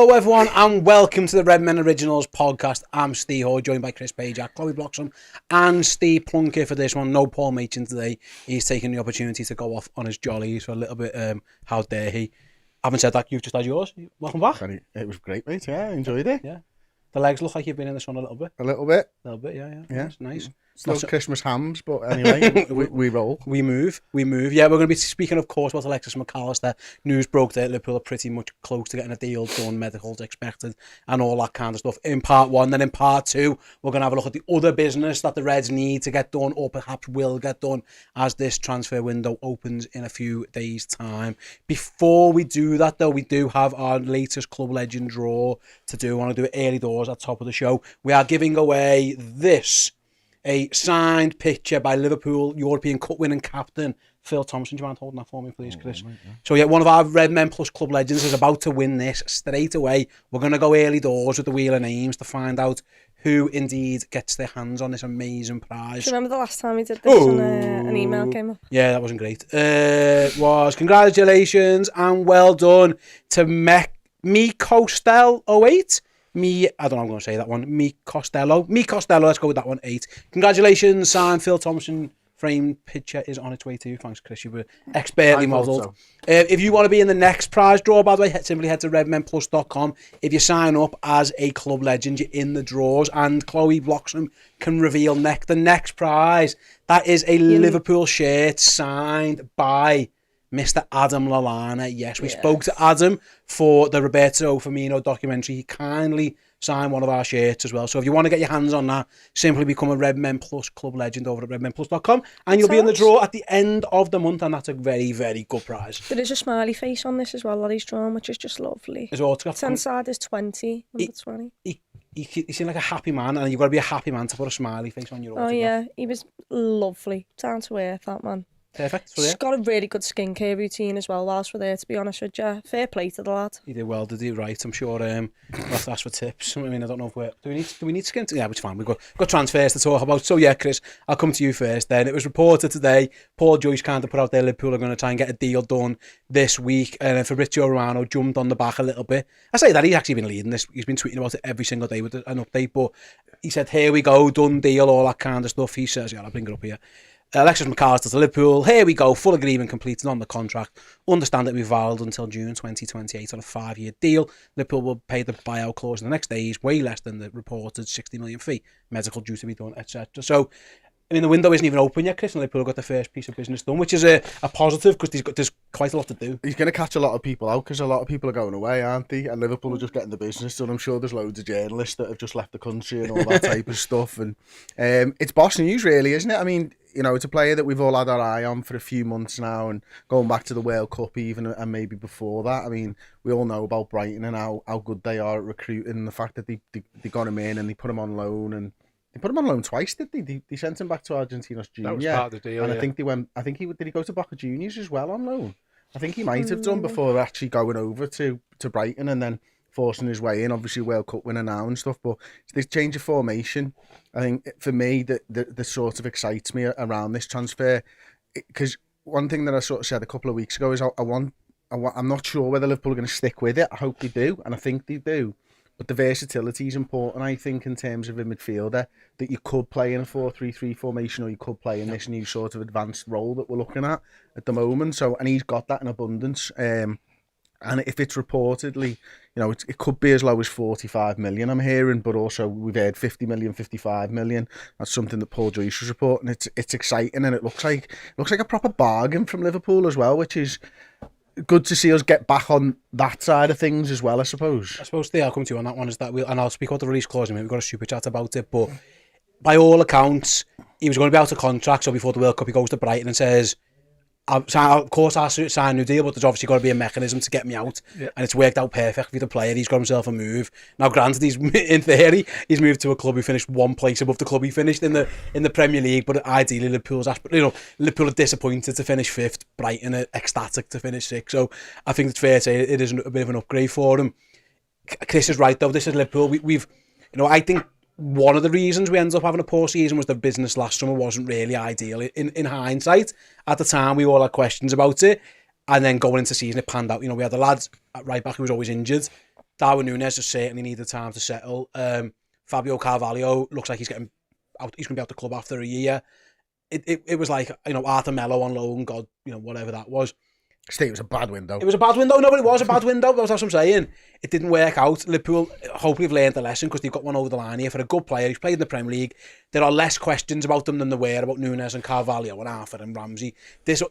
Hello everyone and welcome to the Redmen Originals Podcast. I'm Ste P, joined by Ste P Chloe and Steve Plunkett for this one. No Paul Machin today. He's taking the opportunity to go off on his jollies for a little bit. How dare he? Having said that, you've just had yours. Welcome back. It was great, mate. Yeah, I enjoyed it. Yeah. The legs look like you've been in the sun a little bit. A little bit, yeah. That's nice. Still Christmas hams, but anyway, we roll. We move. Yeah, we're going to be speaking, of course, about Alexis Mac Allister. News broke that Liverpool are pretty much close to getting a deal done, medicals expected, and all that kind of stuff in part one. Then in part two, we're going to have a look at the other business that the Reds need to get done, or perhaps will get done, as this transfer window opens in a few days' time. Before we do that, though, we do have our latest Club Legend draw to do. I want to do it early doors at the top of the show. We are giving away this. A signed picture by Liverpool European Cup winning captain Phil Thompson. Do you mind holding that for me, please, Chris? Right, yeah. So, yeah, one of our Redmen Plus Club Legends is about to win this straight away. We're going to go early doors with the Wheel of Names to find out who indeed gets their hands on this amazing prize. Do you remember the last time we did this and an email came up? Yeah, that wasn't great. Was congratulations and well done to Me Costello 08. I don't know how I'm going to say that one. Me Costello, let's go with that one, 8. Congratulations, signed Phil Thompson. Framed picture is on its way to you. Thanks, Chris. You were expertly modelled. So. If you want to be in the next prize draw, by the way, simply head to redmenplus.com. If you sign up as a club legend, you're in the draws. And Chloe Bloxham can reveal the next prize. That is a Liverpool shirt signed by Mr. Adam Lallana. Yes, we spoke to Adam for the Roberto Firmino documentary. He kindly signed one of our shirts as well. So if you want to get your hands on that, simply become a Redmen Plus Club Legend over at redmenplus.com and you'll be in the draw at the end of the month, and that's a very, very good prize. There is a smiley face on this as well that he's drawn, which is just lovely. As well, inside is 20, number 20. He seemed like a happy man, and you've got to be a happy man to put a smiley face on your autograph. Oh yeah, he was lovely. Down to earth, that man. Perfect. He's got a really good skincare routine as well whilst we're there, to be honest with you. Fair play to the lad. He did well, did he? Right, I'm sure we'll have to ask for tips. I mean, I don't know if we're... Do we need skin? Yeah, it's fine. We've got transfers to talk about. So yeah, Chris, I'll come to you first then. It was reported today, Paul Joyce kind of put out there Liverpool are going to try and get a deal done this week, and Fabio Carvalho jumped on the back a little bit. I say that, he's actually been leading this. He's been tweeting about it every single day with an update, but he said, here we go, done deal, all that kind of stuff. He says, yeah, I'll bring it up here. Alexis Mac Allister to Liverpool. Here we go. Full agreement completed on the contract. Understand that we've valid until June 2028 on a 5-year deal. Liverpool will pay the buyout clause in the next days, way less than the reported 60 million fee. Medical due to be done, etc. So, I mean, the window isn't even open yet, Chris, and Liverpool got the first piece of business done, which is a positive because there's quite a lot to do. He's going to catch a lot of people out because a lot of people are going away, aren't they? And Liverpool are just getting the business done. I'm sure there's loads of journalists that have just left the country and all that type of stuff. And it's boss news, really, isn't it? I mean, you know, it's a player that we've all had our eye on for a few months now, and going back to the World Cup even, and maybe before that. I mean, we all know about Brighton and how good they are at recruiting, and the fact that they got him in and they put him on loan, and they put him on loan twice, did they? They sent him back to Argentinos Junior. That was part of the deal, and yeah. I think they went. I think did he go to Boca Juniors as well on loan? I think he might have done before actually going over to Brighton and then forcing his way in. Obviously, World Cup winner now and stuff. But this change of formation, I think for me, that sort of excites me around this transfer, because one thing that I sort of said a couple of weeks ago is I'm not sure whether Liverpool are going to stick with it. I hope they do, and I think they do. But the versatility is important, I think, in terms of a midfielder, that you could play in a 4-3-3 formation, or you could play in this new sort of advanced role that we're looking at the moment. So, and he's got that in abundance. And if it's reportedly, you know, it could be as low as 45 million, I'm hearing, but also we've heard 50 million, 55 million. That's something that Paul Joyce was reporting. It's exciting, and it looks like a proper bargain from Liverpool as well, which is good to see us get back on that side of things as well, I suppose. I suppose the outcome to you on that one is that and I'll speak about the release clause in a minute. We've got a super chat about it, but by all accounts, he was going to be out of contract, so before the World Cup he goes to Brighton and says, of course I'll sign a new deal, but there's obviously got to be a mechanism to get me out, and it's worked out perfect for the player. He's got himself a move. Now granted, in theory he's moved to a club who finished one place above the club he finished in the Premier League, but ideally Liverpool are disappointed to finish 5th, Brighton are ecstatic to finish 6th, so I think it's fair to say it is a bit of an upgrade for him. Chris is right though, this is Liverpool. We've I think one of the reasons we ended up having a poor season was the business last summer wasn't really ideal. In hindsight, at the time we all had questions about it, and then going into season it panned out. We had the lads at right back who was always injured. Darwin Núñez has certainly needed time to settle. Fabio Carvalho looks like he's getting out. He's going to be out the club after a year. It was like, Arthur Mello on loan, God, whatever that was. Steve, it was a bad window. It was a bad window. No, but it was a bad window. That's what I'm saying. It didn't work out. Liverpool hopefully have learned the lesson because they've got one over the line here for a good player. He's played in the Premier League. There are less questions about them than there were about Núñez and Carvalho and Arthur and Ramsey. There's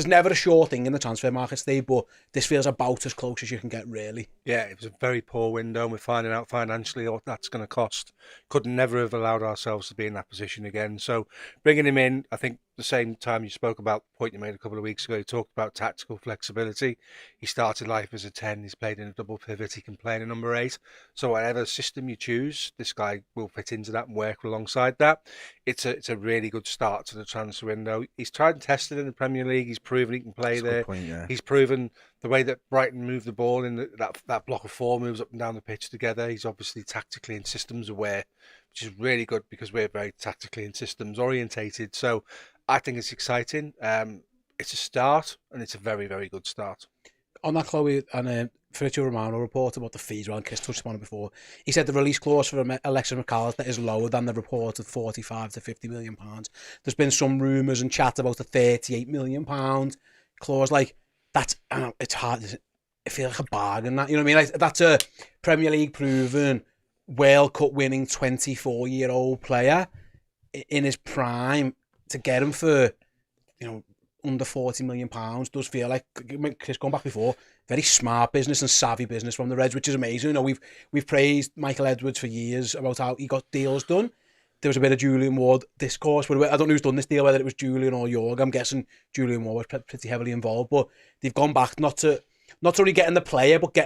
never a sure thing in the transfer market, Steve, but this feels about as close as you can get, really. Yeah, it was a very poor window, and we're finding out financially what that's going to cost. Could never have allowed ourselves to be in that position again. So bringing him in, I think the same time you spoke about the point you made a couple of weeks ago, you talked about tactical flexibility. He started life as a 10, he's played in a double pivot, he can play in a number 8. So whatever system you choose, this guy will fit into that and work alongside that. It's a really good start to the transfer window. He's tried and tested in the Premier League, he's proven he can play there. Point, yeah. He's proven the way that Brighton move the ball in that block of 4 moves up and down the pitch together. He's obviously tactically and systems aware, which is really good because we're very tactically and systems orientated. So I think it's exciting. It's a start, and it's a very, very good start. On that, Chloe, and Fabio Romano report about the fees, well, and Chris touched upon it before, he said the release clause for Alexis Mac Allister is lower than the reported 45 to 50 million pounds. There's been some rumours and chat about the 38 million pound clause. Like, that's, I know, it's hard. It feels like a bargain, that, you know what I mean? Like, that's a Premier League proven, World Cup winning 24-year-old player in his prime. To get him for, under 40 million pounds does feel like, Chris, going back before, very smart business and savvy business from the Reds, which is amazing. We've praised Michael Edwards for years about how he got deals done. There was a bit of Julian Ward discourse, but I don't know who's done this deal, whether it was Julian or Jorg. I'm guessing Julian Ward was pretty heavily involved, but they've gone back not only getting the player, but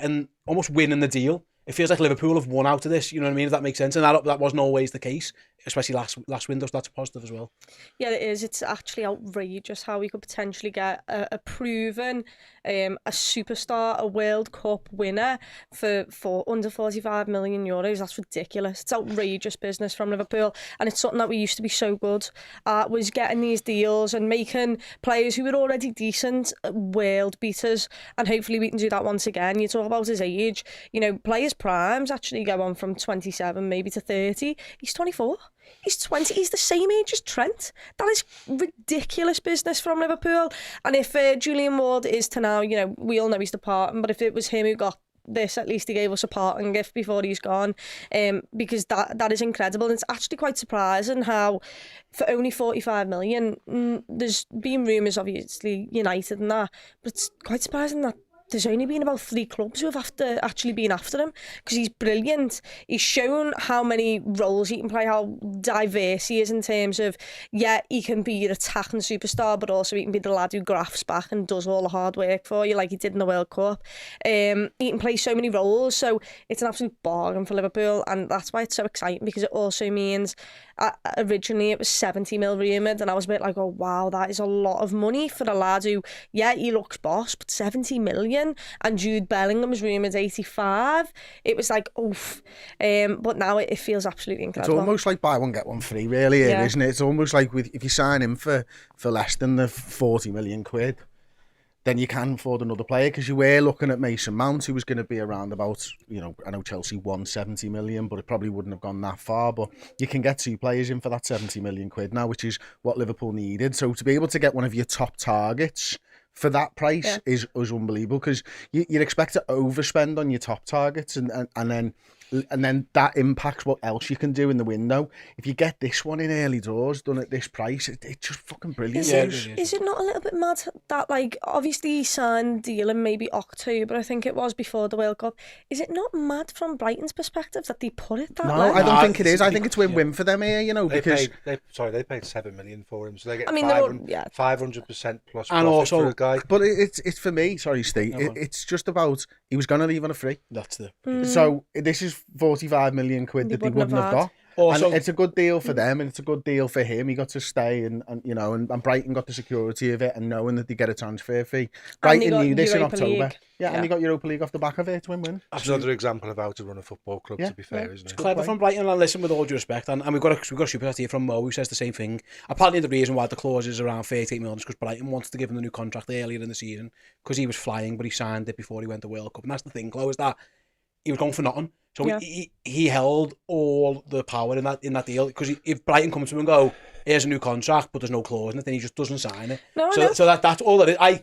almost winning the deal. It feels like Liverpool have won out of this, you know what I mean, if that makes sense. And that wasn't always the case, especially last window, so that's a positive as well. Yeah, it is. It's actually outrageous how we could potentially get a proven, a superstar, a World Cup winner for under 45 million euros. That's ridiculous. It's outrageous business from Liverpool, and it's something that we used to be so good at, was getting these deals and making players who were already decent world beaters, and hopefully we can do that once again. You talk about his age, players' primes actually go on from 27 maybe to 30. He's 24. He's 20. He's the same age as Trent. That is ridiculous business from Liverpool. And if Julian Ward is to now, we all know he's departing, but if it was him who got this, at least he gave us a parting gift before he's gone, because that is incredible. And it's actually quite surprising how for only 45 million, there's been rumours, obviously, United and that, but it's quite surprising that there's only been about 3 clubs who have actually been after him, because he's brilliant. He's shown how many roles he can play, how diverse he is in terms of, he can be your attacking superstar, but also he can be the lad who grafts back and does all the hard work for you, like he did in the World Cup. He can play so many roles, so it's an absolute bargain for Liverpool, and that's why it's so exciting, because it also means originally it was 70 mil rumoured, and I was a bit like, oh wow, that is a lot of money for a lad who, he looks boss, but 70 million, and Jude Bellingham was rumoured 85. It was like, oof. But now it feels absolutely incredible. It's almost like buy one get one free, really, isn't it? It's almost like if you sign him for less than the 40 million quid, then you can afford another player, because you were looking at Mason Mount, who was going to be around about, I know Chelsea won 70 million, but it probably wouldn't have gone that far. But you can get 2 players in for that 70 million quid now, which is what Liverpool needed. So to be able to get one of your top targets for that price is unbelievable, because you'd expect to overspend on your top targets, and then that impacts what else you can do in the window. If you get this one in early doors done at this price, it's just fucking brilliant. Is it not a little bit mad that, like, obviously he signed a deal in maybe October, I think it was, before the World Cup. Is it not mad from Brighton's perspective that they put it that way? No, I don't think it is. I think it's win-win for them here, because they paid 7 million for him, so they get 500% plus and also for a guy. But it's for me, sorry, Steve, it's just about, he was going to leave on a free. That's the... So this is 45 million quid that they wouldn't have got. Also, and it's a good deal for them, and it's a good deal for him. He got to stay, and Brighton got the security of it, and knowing that they get a transfer fee. Brighton knew this in October. And they got Europa League off the back of it to win. That's another example of how to run a football club, to be fair, isn't it? It's clever from Brighton, and listen, with all due respect, and we've got a super chat here from Mo, who says the same thing. Apparently the reason why the clause is around 38 million is because Brighton wanted to give him the new contract earlier in the season, because he was flying, but he signed it before he went to World Cup. And that's the thing, Chloe, is that he was going for nothing. So Yeah. he held all the power in that deal, because if Brighton come to him and go, here's a new contract, but there's no clause in it, then he just doesn't sign it. No, So that's all it is.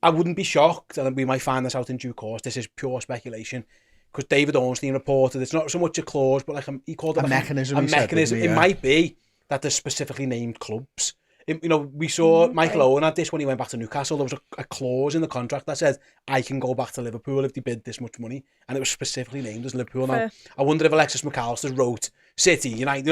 I wouldn't be shocked, and we might find this out in due course. This is pure speculation, because David Ornstein reported it's not so much a clause, but like he called it A mechanism, A he said, mechanism. didn't he? It might be that there's specifically named clubs. We saw Michael Owen had this when he went back to Newcastle. There was a clause in the contract that said, I can go back to Liverpool if they bid this much money. And it was specifically named as Liverpool. Now, I wonder if Alexis Mac Allister wrote City, United,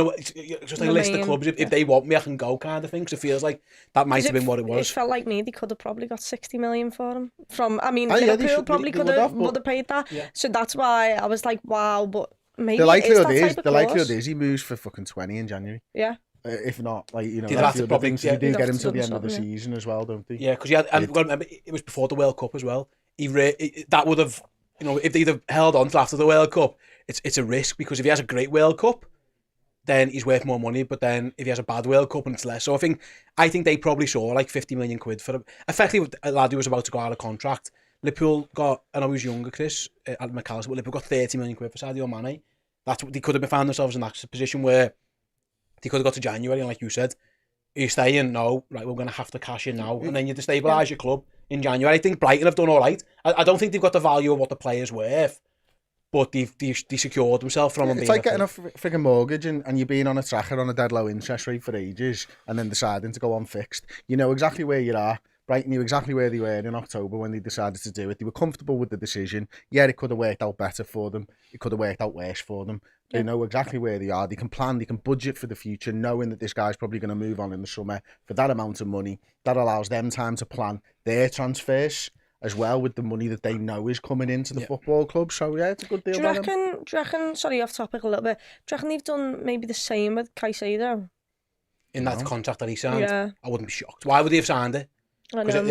just like a list of clubs. If they want me, I can go kind of thing. Because it feels like that might have been what it was. It felt like me, they could have probably got 60 million for him. they Liverpool probably would have paid that. Yeah. So that's why I was like, wow, but maybe The likelihood clause. is he moves for fucking 20 in January. Yeah. If not, like, They'd that's have the to other probably- thing. So yeah, you do they'd get have him to till do the end of the something, season as well, don't they? Yeah, because he had, and we've got to remember, it was before the World Cup as well. That would have, if they'd have held on till after the World Cup, it's a risk, because if he has a great World Cup, then he's worth more money. But then if he has a bad World Cup, and it's less. So I think they probably saw like 50 million quid for him. Effectively, a lad who was about to go out of contract. Liverpool got, I know he was younger, Chris, at Mac Allister, but Liverpool got 30 million quid for Sadio Mane. That's what they could have found themselves in that position where they could have got to January, and like you said, are you staying? No, right, we're going to have to cash in now, and then you destabilise your club in January. I think Brighton have done all right. I don't think they've got the value of what the player's worth, but they secured themselves from him. It's like getting a frigging mortgage and you being on a tracker on a dead low interest rate for ages and then deciding to go on fixed. You know exactly where you are. Brighton knew exactly where they were in October when they decided to do it. They were comfortable with the decision. Yeah, it could have worked out better for them. It could have worked out worse for them. They know exactly where they are. They can plan, they can budget for the future, knowing that this guy's probably going to move on in the summer for that amount of money. That allows them time to plan their transfers as well, with the money that they know is coming into the football club. So yeah, it's a good deal. Do you reckon, sorry, off topic a little bit, do you reckon they've done maybe the same with Caicedo? In that contract that he signed? Yeah. I wouldn't be shocked. Why would they have signed it? Because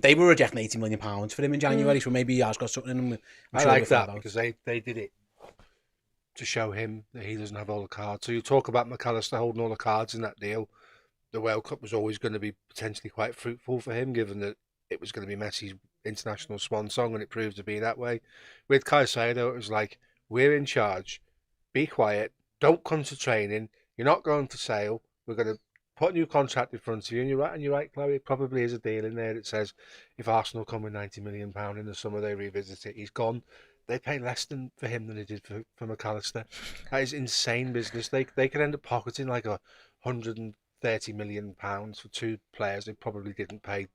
they were rejecting £80 million for him in January, so maybe he has got something in him. I like that, because they did it to show him that he doesn't have all the cards. So you talk about Mac Allister holding all the cards in that deal. The World Cup was always going to be potentially quite fruitful for him, given that it was going to be Messi's international swan song, and it proved to be that way. With Caicedo, it was like, we're in charge, be quiet, don't come to training, you're not going to Sale, we're going to put a new contract in front of you, and you're right, Chloe, it probably is a deal in there that says if Arsenal come with £90 million in the summer, they revisit it, he's gone. They pay less for him than they did for Mac Allister. That is insane business. They could end up pocketing like £130 million for two players they probably didn't pay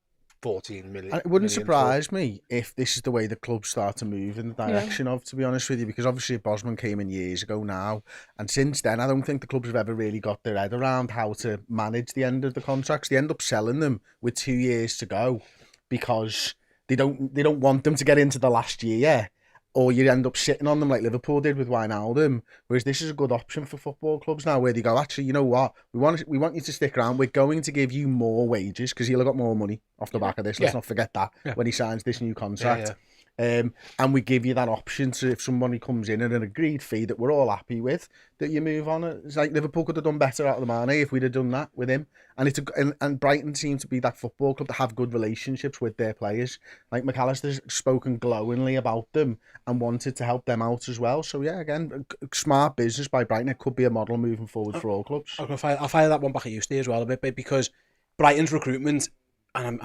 14 million. It wouldn't surprise me if this is the way the clubs start to move in the direction of, to be honest with you, because obviously Bosman came in years ago now, and since then I don't think the clubs have ever really got their head around how to manage the end of the contracts. They end up selling them with 2 years to go because they don't want them to get into the last year, or you end up sitting on them like Liverpool did with Wijnaldum. Whereas this is a good option for football clubs now, where they go, actually, you know what, we want you to stick around. We're going to give you more wages, because he'll have got more money off the back of this. Let's not forget that when he signs this new contract. And we give you that option to, if somebody comes in at an agreed fee that we're all happy with, that you move on. It's like Liverpool could have done better out of the Mane if we'd have done that with him. And and Brighton seem to be that football club that have good relationships with their players. Like Mac Allister's spoken glowingly about them and wanted to help them out as well. So yeah, again, smart business by Brighton. It could be a model moving forward for all clubs. I'll fire that one back at you, Steve, as well a bit, because Brighton's recruitment, and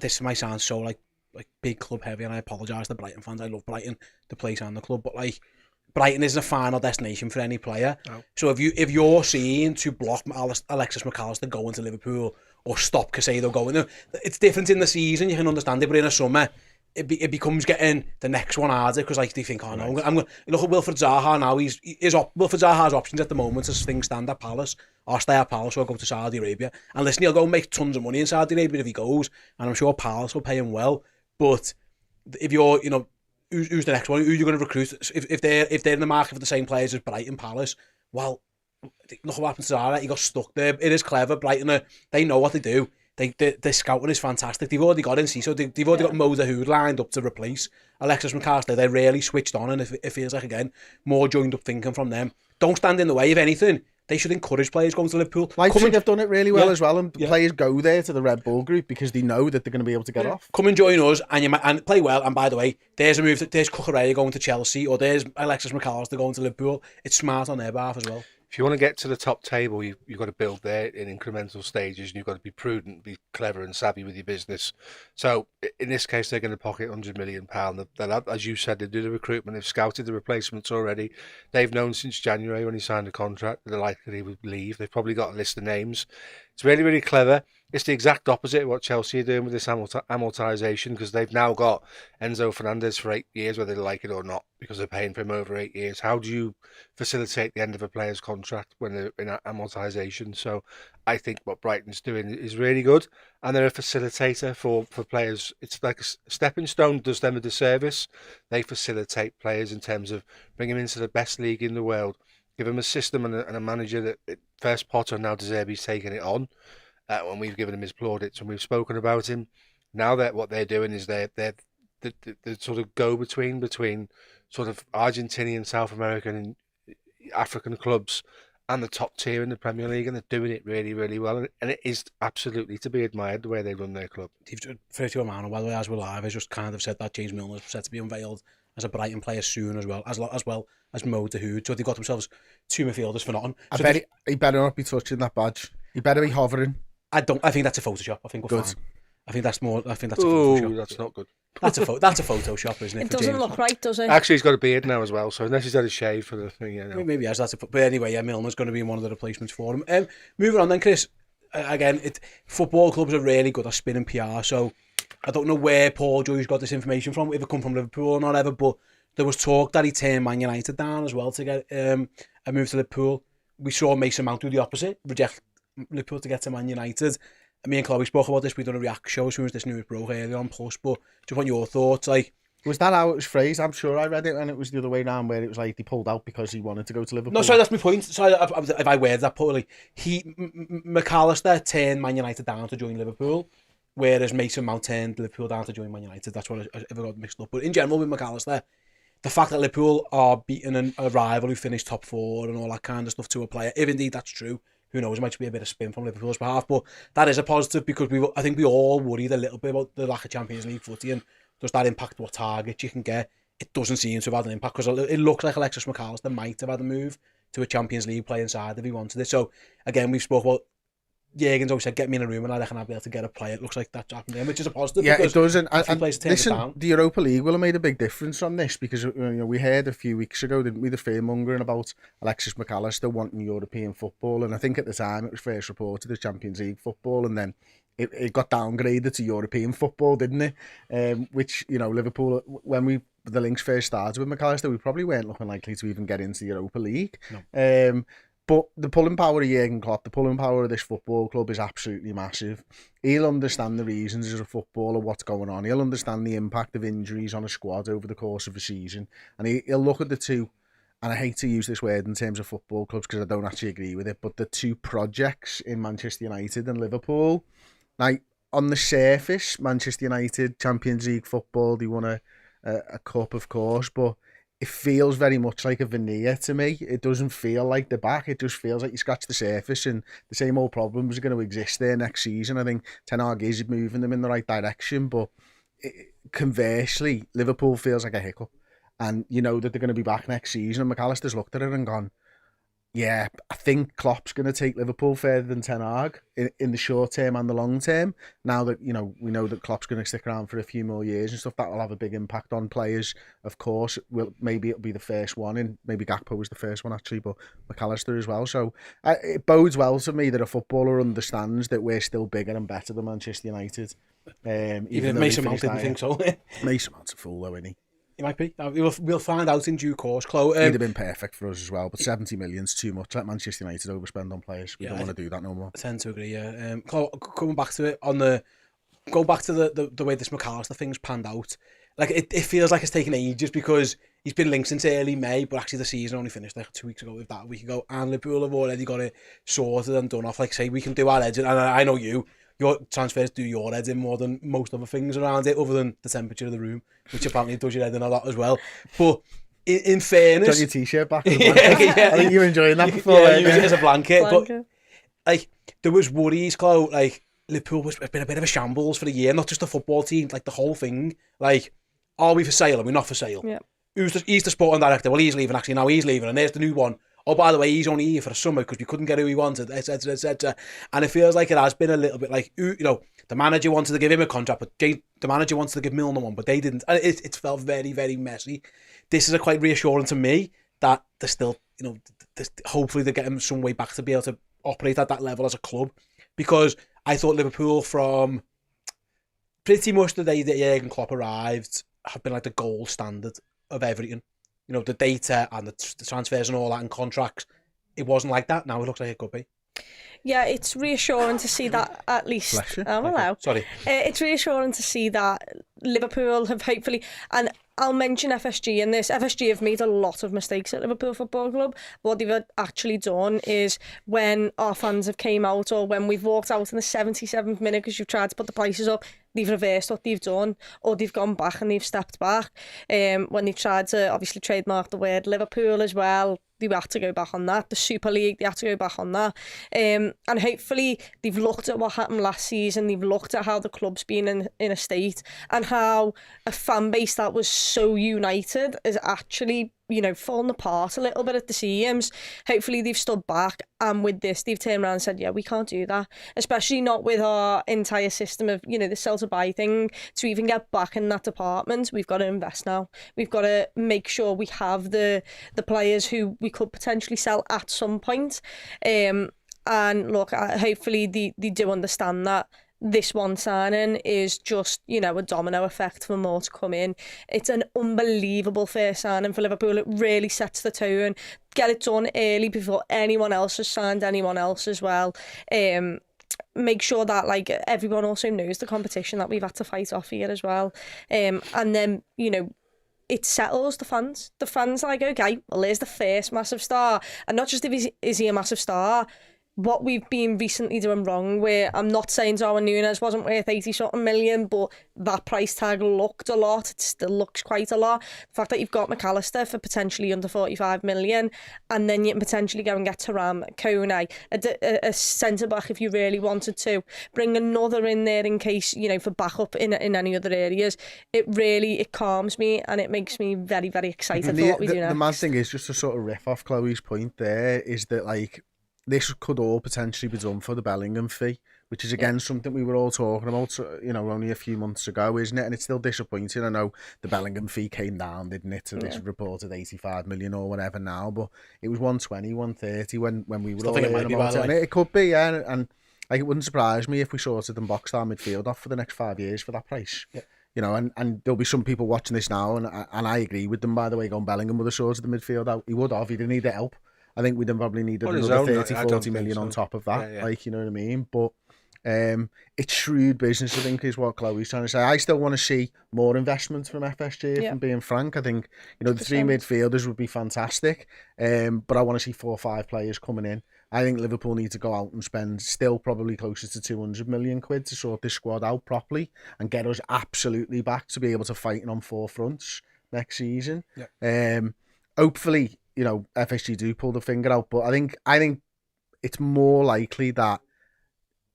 this might sound so like big club heavy, and I apologise to Brighton fans. I love Brighton, the place and the club, but like Brighton isn't a final destination for any player. No. So if you're seen to block Alexis Mac Allister going to Liverpool or stop Caicedo going, it's different in the season. You can understand it, but in the summer it becomes getting the next one harder, because like they think, oh no, I'm going. Look at Wilfred Zaha now. Wilfred Zaha's options at the moment as things stand at Palace, or stay at Palace, or go to Saudi Arabia. And listen, he'll go and make tons of money in Saudi Arabia if he goes, and I'm sure Palace will pay him well. But if you're, who's the next one? Who are you going to recruit? If they're in the market for the same players as Brighton, Palace, well, look what happened to Zara. He got stuck there. It is clever. Brighton, they know what they do. The scouting is fantastic. They've already got they've already got Mo Dahoud lined up to replace Alexis Mac Allister. They're really switched on, and it feels like, again, more joined up thinking from them. Don't stand in the way of anything. they should encourage players going to Liverpool. Leipzig have done it really well Yeah. as well, and Yeah. players go there to the Red Bull group because they know that they're going to be able to get off. Come and join us, and play well. And by the way, there's a move. There's Cucurella going to Chelsea, or there's Alexis Mac Allister going to Liverpool. It's smart on their behalf as well. If you want to get to the top table, you've got to build there in incremental stages, and you've got to be prudent, be clever and savvy with your business. So in this case, they're going to pocket £100 million. As you said, they do the recruitment. They've scouted the replacements already. They've known since January when he signed the contract that they're likely he would leave. They've probably got a list of names. It's really, really clever. It's the exact opposite of what Chelsea are doing with this amortisation, because they've now got Enzo Fernandez for 8 years, whether they like it or not, because they're paying for him over 8 years. How do you facilitate the end of a player's contract when they're in amortisation? So I think what Brighton's doing is really good, and they're a facilitator for players. It's like a stepping stone does them a disservice. They facilitate players in terms of bringing them into the best league in the world, give them a system and a manager that first Potter, now De Zerbi's taking it on. When we've given him his plaudits and we've spoken about him, now that what they're doing is they're the sort of go-between between sort of Argentinian, South American and African clubs and the top tier in the Premier League, and they're doing it really, really well, and it is absolutely to be admired the way they run their club. Fertio Romano, by the way, as we're live, has just kind of said that James Milner's set to be unveiled as a Brighton player soon, as well as Mo Dahoud. So they've got themselves 2 midfielders for nothing. So He better not be touching that badge. He better be hovering. I think that's a Photoshop. I think we're Good. fine. I think that's a Photoshop. Oh, that's not good. That's a Photoshop, isn't it? It for doesn't James? look right, does it? Actually, he's got a beard now as well, so unless he's had a shave for the thing, yeah. No. Maybe yes, but anyway, yeah, Milner's going to be one of the replacements for him. Moving on then, Chris. Again, football clubs are really good at spinning PR, so I don't know where Paul Joy's got this information from, if it come from Liverpool or not ever, but there was talk that he turned Man United down as well to get a move to Liverpool. We saw Mason Mount do the opposite, reject Liverpool to get to Man United. Me and Chloe spoke about this. We've done a react show as soon as this news broke earlier on Plus, but just want your thoughts. Like, Was that how it was phrased? I'm sure I read it, and it was the other way around, where it was like he pulled out because he wanted to go to Liverpool. no, sorry, that's my point. Sorry, if I worded that poorly. Mac Allister turned Man United down to join Liverpool, whereas Mason Mount turned Liverpool down to join Man United. That's what I got mixed up. But in general, with Mac Allister, the fact that Liverpool are beating a rival who finished top 4 and all that kind of stuff to a player, if indeed that's true, who knows, it might be a bit of spin from Liverpool's behalf, but that is a positive, because I think we all worried a little bit about the lack of Champions League footy, and does that impact what targets you can get? It doesn't seem to have had an impact, because it looks like Alexis Mac Allister might have had a move to a Champions League playing side if he wanted it. So again, we've spoke about Jürgen's always said, get me in a room and I reckon I'll be able to get a player. It looks like that's happened to him, which is a positive. Yeah, it does. And listen, the Europa League will have made a big difference on this, because we heard a few weeks ago, didn't we, the fear-mongering about Alexis Mac Allister wanting European football, and I think at the time it was first reported as Champions League football, and then it got downgraded to European football, didn't it? Which, Liverpool, when the links first started with Mac Allister, we probably weren't looking likely to even get into the Europa League. No. But the pulling power of Jurgen Klopp, the pulling power of this football club is absolutely massive. He'll understand the reasons as a footballer, what's going on. He'll understand the impact of injuries on a squad over the course of a season. And he'll look at the two, and I hate to use this word in terms of football clubs because I don't actually agree with it, but the two projects in Manchester United and Liverpool. Now, on the surface, Manchester United, Champions League football, they won a cup, of course, but it feels very much like a veneer to me. It doesn't feel like the back. It just feels like you scratch the surface and the same old problems are going to exist there next season. I think Ten Hag is moving them in the right direction, but conversely, Liverpool feels like a hiccup. And you know that they're going to be back next season. And Mac Allister's looked at it and gone, yeah, I think Klopp's going to take Liverpool further than Ten Hag in the short term and the long term. Now that, we know that Klopp's going to stick around for a few more years and stuff, that will have a big impact on players, of course. Maybe it'll be the first one, and maybe Gakpo was the first one, actually, but Mac Allister as well. So it bodes well to me that a footballer understands that we're still bigger and better than Manchester United. Even if Mason Mount didn't think so. Mason Mount's a fool, though, isn't he? He might be. We'll find out in due course. Chloe, he'd have been perfect for us as well, but 70 million's too much. Let Manchester United overspend on players. We don't want to do that no more. I tend to agree, yeah. Chloe, coming back to it, go back to the way this Mac Allister thing's panned out. Like, it feels like it's taken ages because he's been linked since early May, but actually the season only finished like 2 weeks ago, if that, a week ago, and Liverpool have already got it sorted and done off. Like, say, we can do our heads in, and I know your transfers do your head in more than most other things around it, other than the temperature of the room, which apparently does your head in a lot as well. But in fairness, got your t-shirt back. Yeah, I think you were enjoying that before. Yeah, use it as a blanket. But Blanket. like, there was worries, Chloe, like Liverpool has been a bit of a shambles for the year, not just the football team, like the whole thing. Like, are we for sale? Are we not for sale? Yeah. He's the sporting director. Well, he's leaving. Actually, now he's leaving, and there's the new one. Oh, by the way, he's only here for the summer because we couldn't get who we wanted, etc., etc. And it feels like it has been a little bit like, you know, the manager wanted to give him a contract, but the manager wanted to give Milner one, but they didn't. And it felt very, very messy. This is quite reassuring to me that they're still, you know, hopefully they're getting some way back to be able to operate at that level as a club. Because I thought Liverpool from pretty much the day that Jurgen Klopp arrived have been like the gold standard of everything. You know, the data and the transfers and all that and contracts. It wasn't like that. Now it looks like it could be. Yeah, it's reassuring to see that at least. Bless you. Oh, hello. Sorry. It's reassuring to see that Liverpool have hopefully, and I'll mention FSG in this. FSG have made a lot of mistakes at Liverpool Football Club. What they've actually done is when our fans have came out or when we've walked out in the 77th minute because you've tried to put the prices up, they've reversed what they've done, or they've gone back and they've stepped back. When they've tried to obviously trademark the word Liverpool as well, they had to go back on that. The Super League, they had to go back on that. And hopefully they've looked at what happened last season. They've looked at how the club's been in a state and how a fan base that was so united is actually, you know, fallen apart a little bit at the seams. Hopefully they've stood back, and with this they've turned around and said, yeah, we can't do that, especially not with our entire system of, you know, the sell to buy thing. To even get back in that department, we've got to invest now. We've got to make sure we have the players who we could potentially sell at some point. And look, hopefully they do understand that this one signing is just, you know, a domino effect for more to come in. It's an unbelievable first signing for Liverpool. It really sets the tone. Get it done early before anyone else has signed anyone else as well. Make sure that, like, everyone also knows the competition that we've had to fight off here as well. And then, you know, it settles the fans. The fans are like, okay, well, there's the first massive star. And not just is he a massive star, what we've been recently doing wrong, where I'm not saying Darwin Núñez wasn't worth 80-something million, but that price tag looked a lot. It still looks quite a lot. The fact that you've got Mac Allister for potentially under 45 million, and then you can potentially go and get Thuram, Kone, a centre-back if you really wanted to. Bring another in there in case, you know, for backup in any other areas. It calms me, and it makes me very, very excited for what we do next. The mad thing is, just to sort of riff off Chloe's point there, is that, like, this could all potentially be done for the Bellingham fee, which is again something we were all talking about, you know, only a few months ago, isn't it? And it's still disappointing. I know the Bellingham fee came down, didn't it, to this reported 85 million or whatever now, but it was 120, 130 when we were Still all think it might be, by the way. and it could be, yeah. And like, it wouldn't surprise me if we sorted and boxed our midfield off for the next 5 years for that price. Yeah. You know, and there'll be some people watching this now, and I agree with them, by the way, going Bellingham would have sorted the midfield out. He would have. He didn't need the help. I think we'd have probably needed another 30-40 million on top of that. Yeah. Like, you know what I mean? But it's shrewd business, I think, is what Chloe's trying to say. I still want to see more investment from FSG, if I'm being frank. I think, you know, the 3 midfielders would be fantastic, but I want to see 4 or 5 players coming in. I think Liverpool need to go out and spend still probably closer to 200 million quid to sort this squad out properly and get us absolutely back to be able to fight on 4 fronts next season. Yeah. Hopefully, you know, FSG do pull the finger out, but I think it's more likely that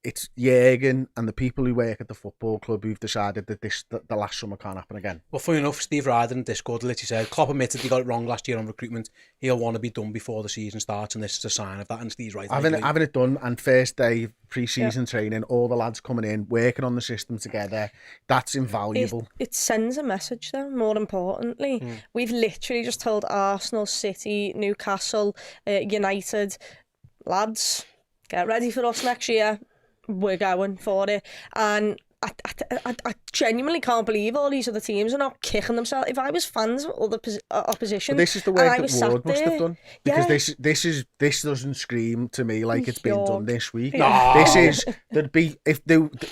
it's Jurgen and the people who work at the football club who've decided that the last summer can't happen again. Well, funny enough, Steve Ryder in Discord literally said, Klopp admitted he got it wrong last year on recruitment. He'll want to be done before the season starts, and this is a sign of that, and Steve's right. Having it done, and first day pre-season training, all the lads coming in, working on the system together, that's invaluable. It sends a message, though, more importantly. We've literally just told Arsenal, City, Newcastle, United, lads, get ready for us next year. We're going for it. And I genuinely can't believe all these other teams are not kicking themselves. If I was fans of other opposition, but this is the work that Ward must have done, because this doesn't scream to me like it's been done this week. No. This is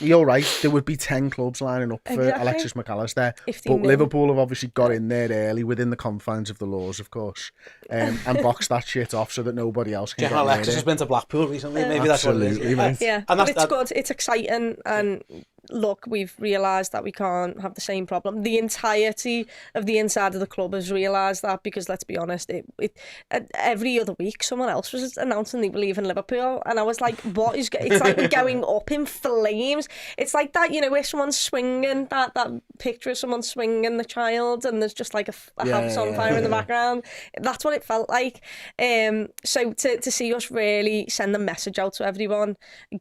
you're right. There would be 10 clubs lining up for Alexis Mac Allister, but Liverpool have obviously got in there early within the confines of the laws, of course, and boxed that shit off so that nobody else can. Alexis has been to Blackpool recently. Maybe that's what it is. Mate. Yeah, and but it's good. It's exciting, and look, we've realised that we can't have the same problem. The entirety of the inside of the club has realised that, because let's be honest, every other week someone else was announcing they believe in Liverpool, and I was like, what is, it's like we're going up in flames. It's like that, you know, where someone's swinging, that picture of someone swinging the child, and there's just like a house on fire in the background. That's what it felt like. So to see us really send the message out to everyone,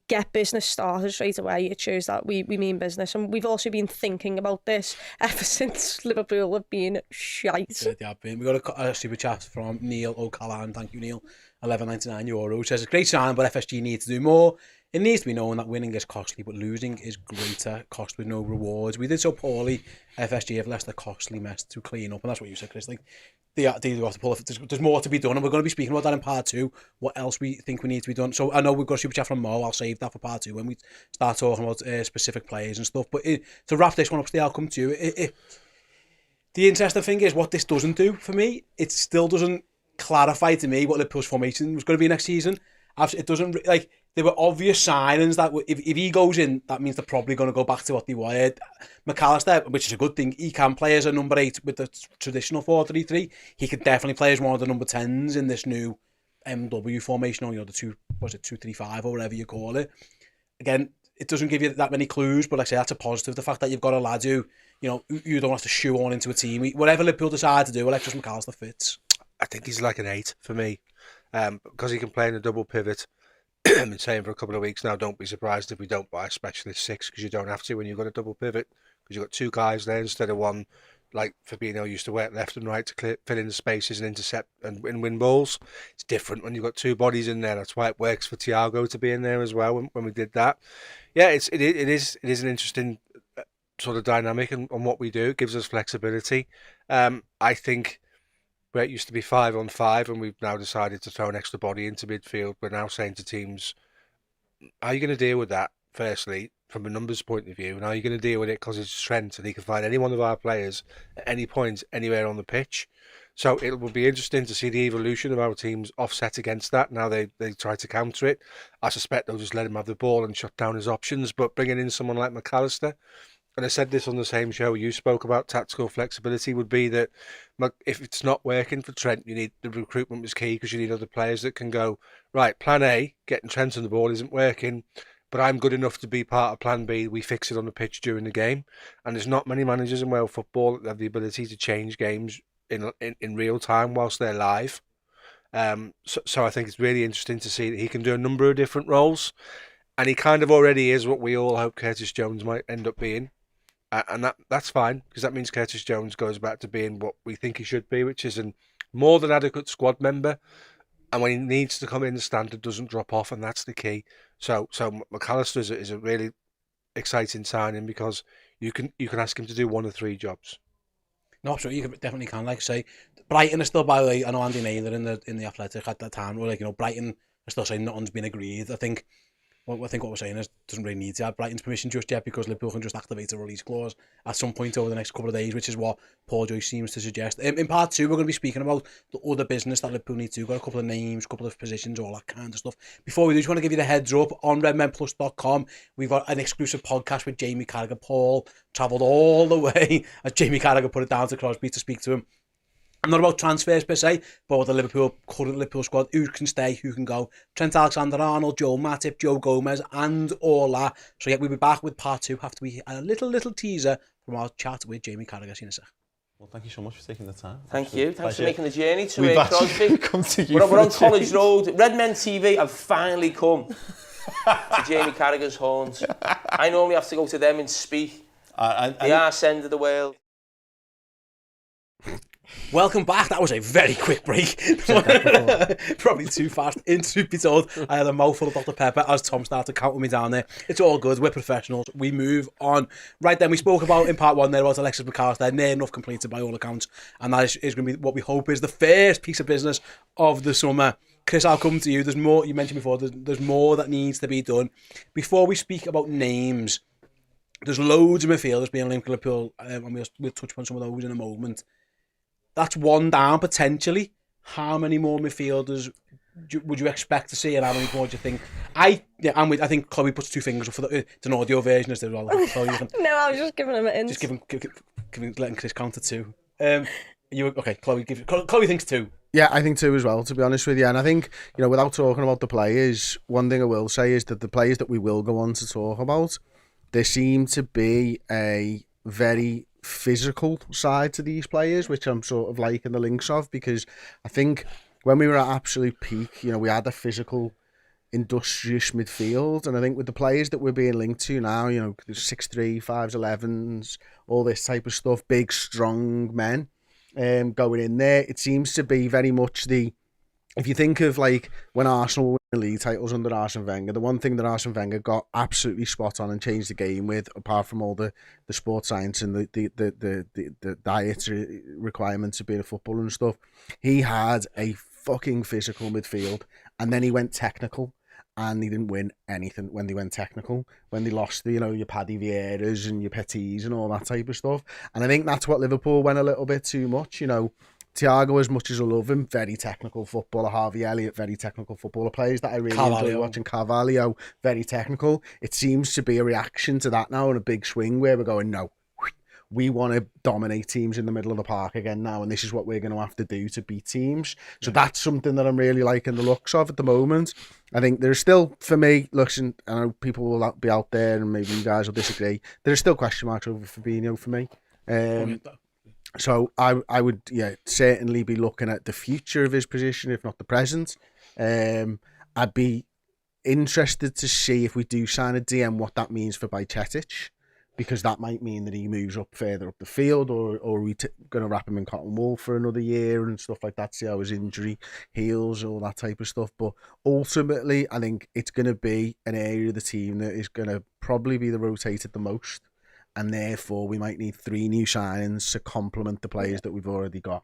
get business started straight away, it shows that we mean business. And we've also been thinking about this ever since Liverpool have been shite. They have been. We got a super chat from Neil O'Callaghan. Thank you, Neil. €11.99. Says, a great sign, but FSG needs to do more. It needs to be known that winning is costly, but losing is greater. Cost with no rewards. We did so poorly. FSG have left a costly mess to clean up, and that's what you said, Chris. Like, they do have to pull. There's more to be done, and we're going to be speaking about that in part 2. What else we think we need to be done? So I know we've got a super chat from Mo. I'll save that for part 2 when we start talking about specific players and stuff. But to wrap this one up, I'll come to you. The interesting thing is what this doesn't do for me. It still doesn't clarify to me what Liverpool's formation was going to be next season. It doesn't, like, there were obvious signings that if he goes in, that means they're probably going to go back to what they wanted. Mac Allister, which is a good thing, he can play as a number 8 with the traditional 4-3-3. He could definitely play as one of the number 10s in this new MW formation, or, you know, the 2-3-5 or whatever you call it. Again, it doesn't give you that many clues, but like I say, that's a positive. The fact that you've got a lad who, you know, you don't have to shoe on into a team. Whatever Liverpool decide to do, Alexis Mac Allister fits. I think he's like an 8 for me, because he can play in a double pivot. I've been saying for a couple of weeks now, don't be surprised if we don't buy a specialist 6, because you don't have to when you've got a double pivot, because you've got 2 guys there instead of one, like Fabio used to work left and right to fill in the spaces and intercept and win balls. It's different when you've got 2 bodies in there. That's why it works for Thiago to be in there as well when we did that. Yeah, it is an interesting sort of dynamic on what we do. It gives us flexibility. I think where it used to be 5-on-5 and we've now decided to throw an extra body into midfield, we're now saying to teams, how are you going to deal with that, firstly, from a numbers point of view, and how are you going to deal with it because it's strength, and he can find any one of our players at any point, anywhere on the pitch. So it will be interesting to see the evolution of our teams offset against that. Now they try to counter it. I suspect they'll just let him have the ball and shut down his options, but bringing in someone like Mac Allister, and I said this on the same show you spoke about, tactical flexibility would be that if it's not working for Trent, you need the recruitment was key, because you need other players that can go, right, plan A, getting Trent on the ball isn't working, but I'm good enough to be part of plan B. We fix it on the pitch during the game. And there's not many managers in world football that have the ability to change games in real time whilst they're live. So I think it's really interesting to see that he can do a number of different roles, and he kind of already is what we all hope Curtis Jones might end up being. And that's fine, because that means Curtis Jones goes back to being what we think he should be, which is a more than adequate squad member. And when he needs to come in, the standard doesn't drop off, and that's the key. So Mac Allister is a really exciting signing, because you can ask him to do 1 or 3 jobs. No, sure, you definitely can. Like I say, Brighton is still, by the way, I know Andy Naylor in the Athletic at that time, were like, you know, Brighton are still saying nothing's been agreed. I think what we're saying is doesn't really need to have Brighton's permission just yet, because Liverpool can just activate a release clause at some point over the next couple of days, which is what Paul Joyce seems to suggest. In part 2, we're going to be speaking about the other business that Liverpool need to do. Got a couple of names, a couple of positions, all that kind of stuff. Before we do, just want to give you the heads up on redmenplus.com. We've got an exclusive podcast with Jamie Carragher. Paul travelled all the way, as Jamie Carragher put it, down to Crosby to speak to him. Not about transfers per se, but with the current Liverpool squad, who can stay, who can go. Trent Alexander-Arnold, Joe Matip, Joe Gomez, and all that. So yeah, we'll be back with part 2 after we a little teaser from our chat with Jamie Carragher. See you in a sec. Well, thank you so much for taking the time. Thank you. Thanks for making the journey to We've Crosby. come to you. We're on College Road. Redmen TV have finally come to Jamie Carragher's horns. I normally have to go to them and speak. The arse end of the world. Welcome back. That was a very quick break. Probably too fast. In truth be told, I had a mouthful of Dr. Pepper as Tom started counting me down there. It's all good. We're professionals. We move on. Right then, we spoke about in part 1 there about Alexis Mac Allister. Near enough completed by all accounts. And that is going to be what we hope is the first piece of business of the summer. Chris, I'll come to you. There's more, you mentioned before, there's more that needs to be done. Before we speak about names, there's loads of midfielders being linked to Liverpool, and we'll touch on some of those in a moment. That's one down, potentially. How many more midfielders would you expect to see, and how many more do you think? I think Chloe puts 2 fingers up for it's an audio version as well. Chloe, No, I was just giving him an just letting Chris count to 2. Okay, Chloe thinks 2. Yeah, I think 2 as well, to be honest with you. And I think, without talking about the players, one thing I will say is that the players that we will go on to talk about, there seem to be a very physical side to these players, which I'm sort of liking the links of, because I think when we were at absolute peak, we had a physical, industrious midfield, and I think with the players that we're being linked to now, 6'3", 5's, 11s, all this type of stuff, big, strong men going in there, it seems to be very much if you think of like when Arsenal won the league titles under Arsene Wenger, the one thing that Arsene Wenger got absolutely spot on and changed the game with, apart from all the sports science and the dietary requirements of being a footballer and stuff, he had a fucking physical midfield, and then he went technical, and he didn't win anything when they went technical, when they lost your Paddy Vieiras and your Petits and all that type of stuff. And I think that's what Liverpool went a little bit too much. Thiago, as much as I love him, very technical footballer. Harvey Elliott, very technical footballer. Players that I really enjoy watching. Carvalho, very technical. It seems to be a reaction to that now, and a big swing where we're going, no, we want to dominate teams in the middle of the park again now, and this is what we're going to have to do to beat teams. So that's something that I'm really liking the looks of at the moment. I think there's still, for me, listen, I know people will be out there and maybe you guys will disagree, there's still question marks over Fabinho for me. So I would certainly be looking at the future of his position, if not the present. I'd be interested to see, if we do sign a DM, what that means for Bajcetic, because that might mean that he moves up further up the field, or are we going to wrap him in cotton wool for another year and stuff like that, see how his injury heals, all that type of stuff. But ultimately, I think it's going to be an area of the team that is going to probably be the rotated the most, and therefore we might need 3 new signings to complement the players that we've already got.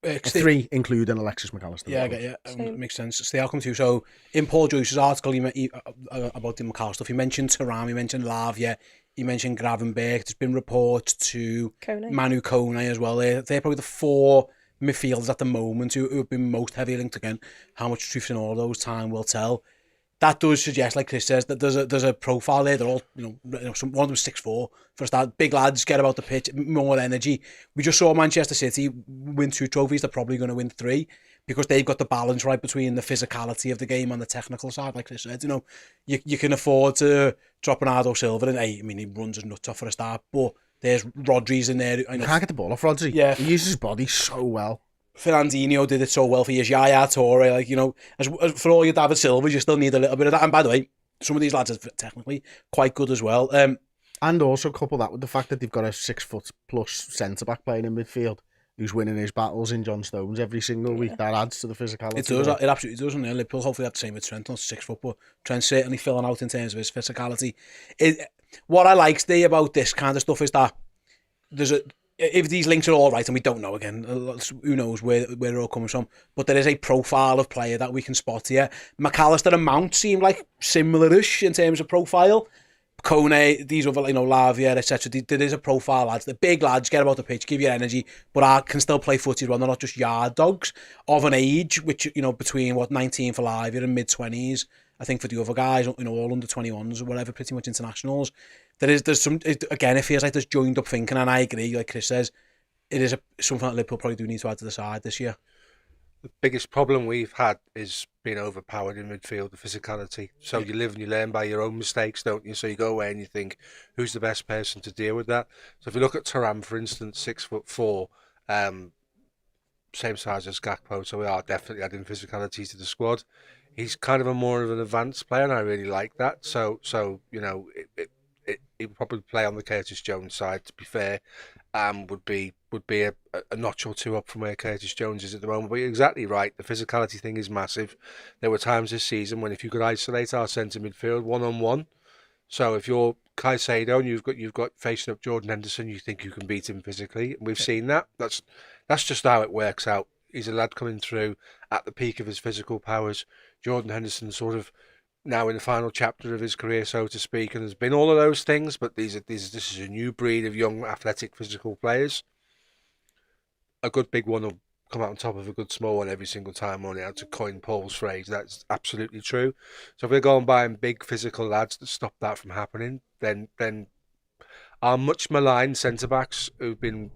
3, including Alexis Mac Allister. Yeah, makes sense. Stay, I'll come to you. So, in Paul Joyce's article about the Mac Allister stuff, he mentioned Thuram, he mentioned Lavia, he mentioned Gravenberch. There's been reports to Manu Kone as well. They're probably the 4 midfielders at the moment who have been most heavily linked. Again, how much truth in all those, time will tell. That does suggest, like Chris says, that there's a profile there. They're all, one of them 6'4" for a start. Big lads, get about the pitch, more energy. We just saw Manchester City win 2 trophies. They're probably going to win 3 because they've got the balance right between the physicality of the game and the technical side. Like Chris said, you can afford to drop Bernardo Silva, and he runs his nuts off for a start. But there's Rodri's in there. You can't get the ball off Rodri. Yeah, he uses his body so well. Fernandinho did it so well for years. Yaya Toure, as for all your David Silvas, you still need a little bit of that. And by the way, some of these lads are technically quite good as well. And also couple that with the fact that they've got a 6'+ centre-back playing in midfield who's winning his battles in John Stones every single week. That adds to the physicality. It does. It absolutely does. And Liverpool hopefully have the same with Trent, not 6 foot, but Trent's certainly filling out in terms of his physicality. What I like, Steve, about this kind of stuff is that if these links are all right, and we don't know, again, who knows where it all comes from, but there is a profile of player that we can spot here. Mac Allister and Mount seem like similar-ish in terms of profile. Kone, these other, Lavia, etc. There is a profile, lads. They're big lads, get about the pitch, give you energy, but can still play footy as well. They're not just yard dogs of an age, which, between 19 for Lavia and mid-20s, I think for the other guys, all under 21s or whatever, pretty much internationals. There's some, again, it feels like there's joined up thinking, and I agree, like Chris says, it is something that Liverpool probably do need to add to the side this year. The biggest problem we've had is being overpowered in midfield, the physicality. So you live and you learn by your own mistakes, don't you? So you go away and you think, who's the best person to deal with that? So if you look at Thuram, for instance, 6'4", same size as Gakpo, so we are definitely adding physicality to the squad. He's kind of more of an advanced player, and I really like that. So he would probably play on the Curtis Jones side, to be fair, would be a notch or 2 up from where Curtis Jones is at the moment. But you're exactly right, the physicality thing is massive. There were times this season when if you could isolate our centre midfield 1-on-1, so if you're Caicedo and you've got facing up Jordan Henderson, you think you can beat him physically. And we've seen that. That's just how it works out. He's a lad coming through at the peak of his physical powers. Jordan Henderson sort of now in the final chapter of his career, so to speak, and there's been all of those things, but this is a new breed of young, athletic, physical players. A good big one will come out on top of a good small one every single time, only out to coin Paul's phrase. That's absolutely true. So if we're going buying big physical lads to stop that from happening, then our much maligned centre-backs who've been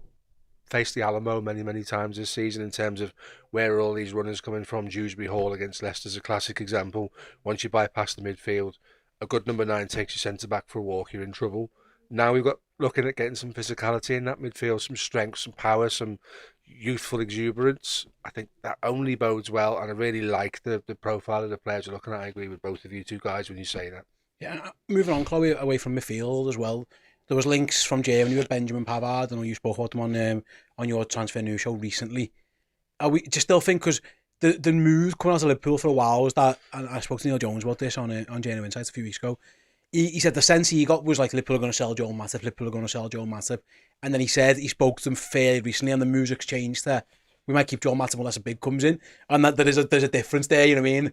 faced the Alamo many times this season in terms of where are all these runners coming from. Dewsbury Hall against Leicester is a classic example. Once you bypass the midfield, a good number 9 takes your centre-back for a walk, you're in trouble. Now we've got looking at getting some physicality in that midfield, some strength, some power, some youthful exuberance. I think that only bodes well, and I really like the profile of the players we're looking at. I agree with both of you two guys when you say that. Yeah, moving on, Chloe, away from midfield as well. There was links from Germany with Benjamin Pavard. I know you spoke about them on your Transfer News show recently. Do you still think, because the mood coming out of Liverpool for a while was that, and I spoke to Neil Jones about this on Genuine Insights a few weeks ago, he said the sense he got was like Liverpool are going to sell Joel Matip, and then he said he spoke to them fairly recently and the music's changed there. We might keep Joel Matip unless a bid comes in, and that there's a difference there, you know what I mean?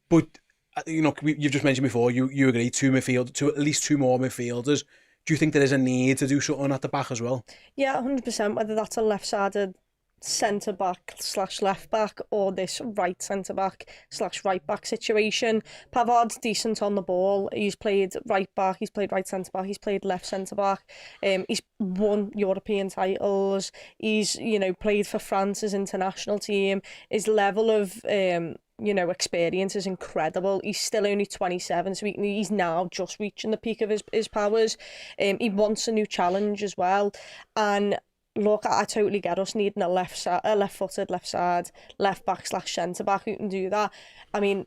But, you know, you've just mentioned before, you agree, at least two more midfielders. Do you think there is a need to do something at the back as well? Yeah, 100%, whether that's a left-sided centre-back / left-back or this right centre-back / right-back situation. Pavard's decent on the ball. He's played right-back, he's played right centre-back, he's played left centre-back. He's won European titles. He's, you know, played for France's international team. His level of experience is incredible. He's still only 27, so he's now just reaching the peak of his powers. He wants a new challenge as well. And look, I totally get us needing a left-footed, left side, left back / centre back who can do that. I mean,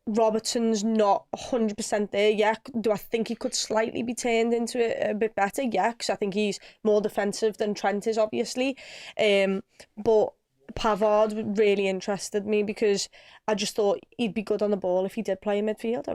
Robertson's not 100% there yet. Do I think he could slightly be turned into it a bit better? Yeah, because I think he's more defensive than Trent is, obviously. But Pavard really interested me because I just thought he'd be good on the ball if he did play in midfield. I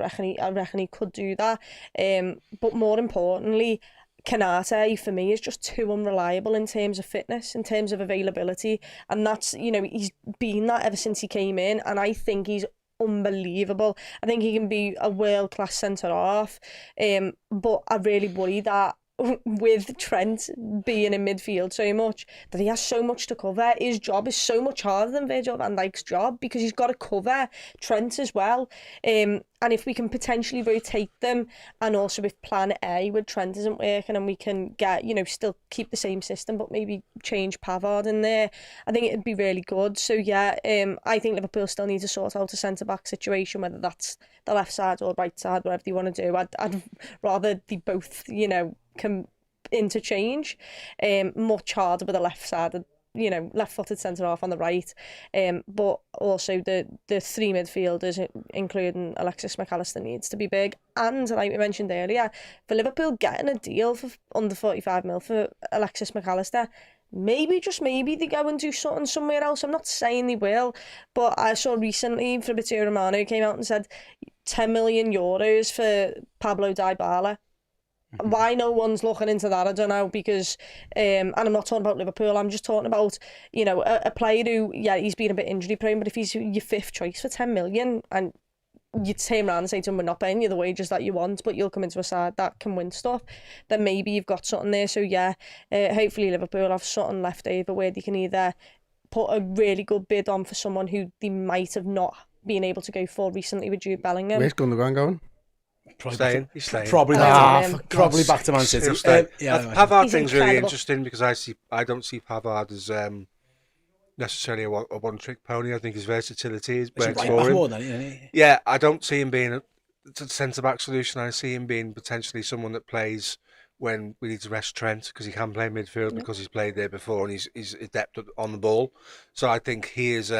reckon he could do that. But more importantly, Canate, for me, is just too unreliable in terms of fitness, in terms of availability. And that's, he's been that ever since he came in. And I think he's unbelievable. I think he can be a world-class centre-half. But I really worry that with Trent being in midfield so much, that he has so much to cover. His job is so much harder than Virgil van Dijk's job because he's got to cover Trent as well. And if we can potentially rotate them, and also if plan A with Trent isn't working and we can get, still keep the same system but maybe change Pavard in there, I think it'd be really good. So yeah, I think Liverpool still need to sort out a centre-back situation, whether that's the left side or right side, whatever they want to do. I'd rather they both, can interchange. Much harder with the left side, left-footed centre-half on the right. But also the three midfielders, including Alexis Mac Allister, needs to be big. And like we mentioned earlier, for Liverpool getting a deal for under 45 mil for Alexis Mac Allister, maybe, just maybe, they go and do something somewhere else. I'm not saying they will, but I saw recently Fabio Romano came out and said 10 million euros for Pablo Dybala. Why no one's looking into that, I don't know, because, and I'm not talking about Liverpool, I'm just talking about, a player who, yeah, he's been a bit injury prone, but if he's your fifth choice for 10 million and you turn around and say to him, we're not paying you the wages that you want, but you'll come into a side that can win stuff, then maybe you've got something there. So yeah, hopefully Liverpool have something left over where they can either put a really good bid on for someone who they might have not been able to go for recently with Jude Bellingham. Where's Gundogan going? He's staying. Probably back to Man City. Pavard thing's really interesting because I don't see Pavard as necessarily a one-trick pony. I think his versatility is works for him. Yeah, I don't see him being a centre-back solution. I see him being potentially someone that plays when we need to rest Trent, because he can play midfield because he's played there before and he's adept on the ball. So I think he's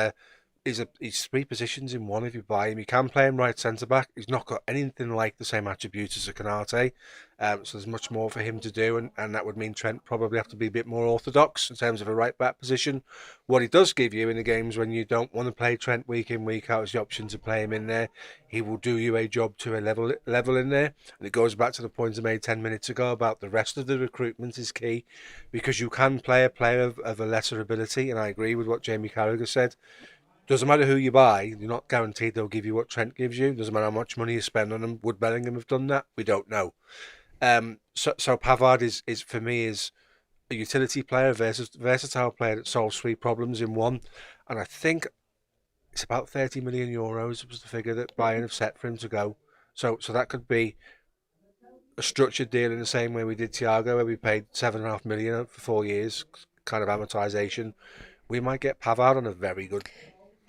three positions in one if you buy him. You can play him right centre-back. He's not got anything like the same attributes as a Canate. So there's much more for him to do, and that would mean Trent probably have to be a bit more orthodox in terms of a right-back position. What he does give you in the games when you don't want to play Trent week in, week out is the option to play him in there. He will do you a job to a level in there. And it goes back to the point I made 10 minutes ago about the rest of the recruitment is key, because you can play a player of a lesser ability, and I agree with what Jamie Carragher said. Doesn't matter who you buy, you're not guaranteed they'll give you what Trent gives you. Doesn't matter how much money you spend on them. Would Bellingham have done that? We don't know. So Pavard is for me is a utility player, a versatile player that solves 3 problems in one. And I think it's about 30 million euros was the figure that Bayern have set for him to go. So that could be a structured deal in the same way we did Thiago, where we paid 7.5 million for 4 years, kind of amortization. We might get Pavard on a very good.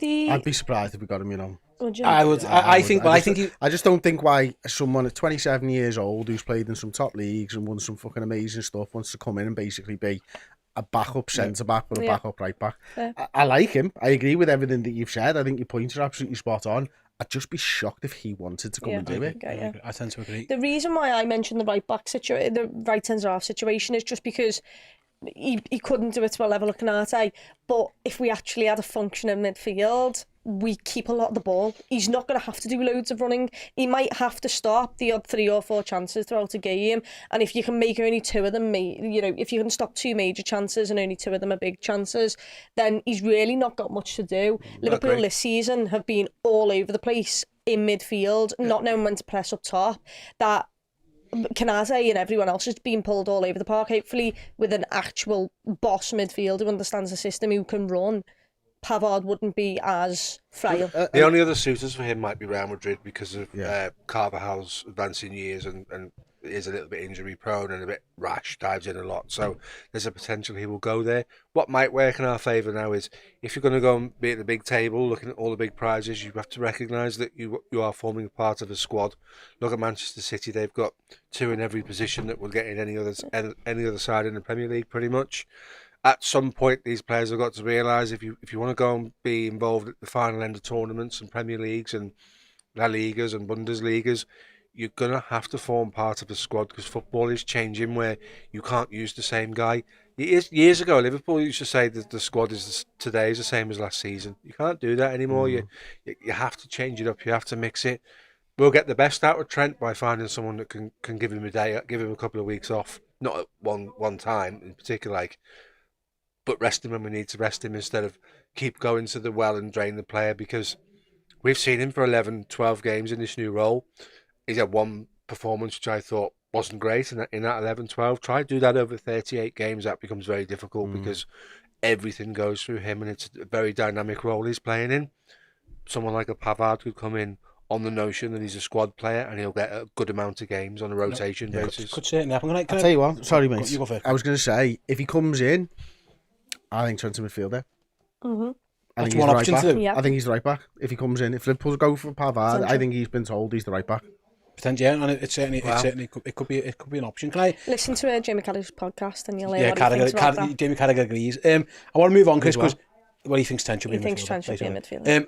I'd be surprised if we got him, you know. I would. I think. Well, I think. I just don't think why someone at 27 years old who's played in some top leagues and won some fucking amazing stuff wants to come in and basically be a backup centre back or a backup right back. I like him. I agree with everything that you've said. I think your points are absolutely spot on. I'd just be shocked if he wanted to come and do it. I tend to agree. The reason why I mentioned the the right centre half situation is just because he couldn't do it to a level of Canate. But if we actually had a functioning midfield, we keep a lot of the ball. He's not going to have to do loads of running. He might have to stop the odd 3 or 4 chances throughout a game. And if you can make only 2 of them, you know, if you can stop 2 major chances and only 2 of them are big chances, then he's really not got much to do. Liverpool this season have been all over the place in midfield, not knowing when to press up top. That Canate and everyone else has been pulled all over the park. Hopefully with an actual boss midfielder who understands the system, who can run, Pavard wouldn't be as frail. The only other suitors for him might be Real Madrid because of Carvajal's advancing years and is a little bit injury prone and a bit rash, dives in a lot. So there's a potential he will go there. What might work in our favour now is if you're going to go and be at the big table looking at all the big prizes, you have to recognise that you are forming a part of a squad. Look at Manchester City, they've got 2 in every position that will get in any other side in the Premier League pretty much. At some point, these players have got to realise if you want to go and be involved at the final end of tournaments and Premier Leagues and La Ligas and Bundesligas, you're going to have to form part of the squad because football is changing where you can't use the same guy. Years ago, Liverpool used to say that the squad today is the same as last season. You can't do that anymore. You have to change it up. You have to mix it. We'll get the best out of Trent by finding someone that can give him a day, give him a couple of weeks off, not at one time in particular, but rest him when we need to rest him instead of keep going to the well and drain the player, because we've seen him for 11, 12 games in this new role. He's had one performance which I thought wasn't great in that 11, 12. Try to do that over 38 games. That becomes very difficult because everything goes through him and it's a very dynamic role he's playing in. Someone like a Pavard could come in on the notion that he's a squad player and he'll get a good amount of games on a rotation basis. Could certainly happen. I'll tell you what, sorry mate, you go first. I was going to say, if he comes in, I think Trent's a midfielder. I think he's the right back. Yeah. I think he's the right back. If he comes in, if Liverpool go for Pavard, I think he's been told he's the right back. Potentially, yeah, and it certainly could be an option. Can I listen to Jamie Carragher's podcast and you'll hear what he thinks about that. Jamie Carragher agrees. I want to move on, Chris, because he thinks Trent should be a midfielder. He thinks Trent should be a midfielder.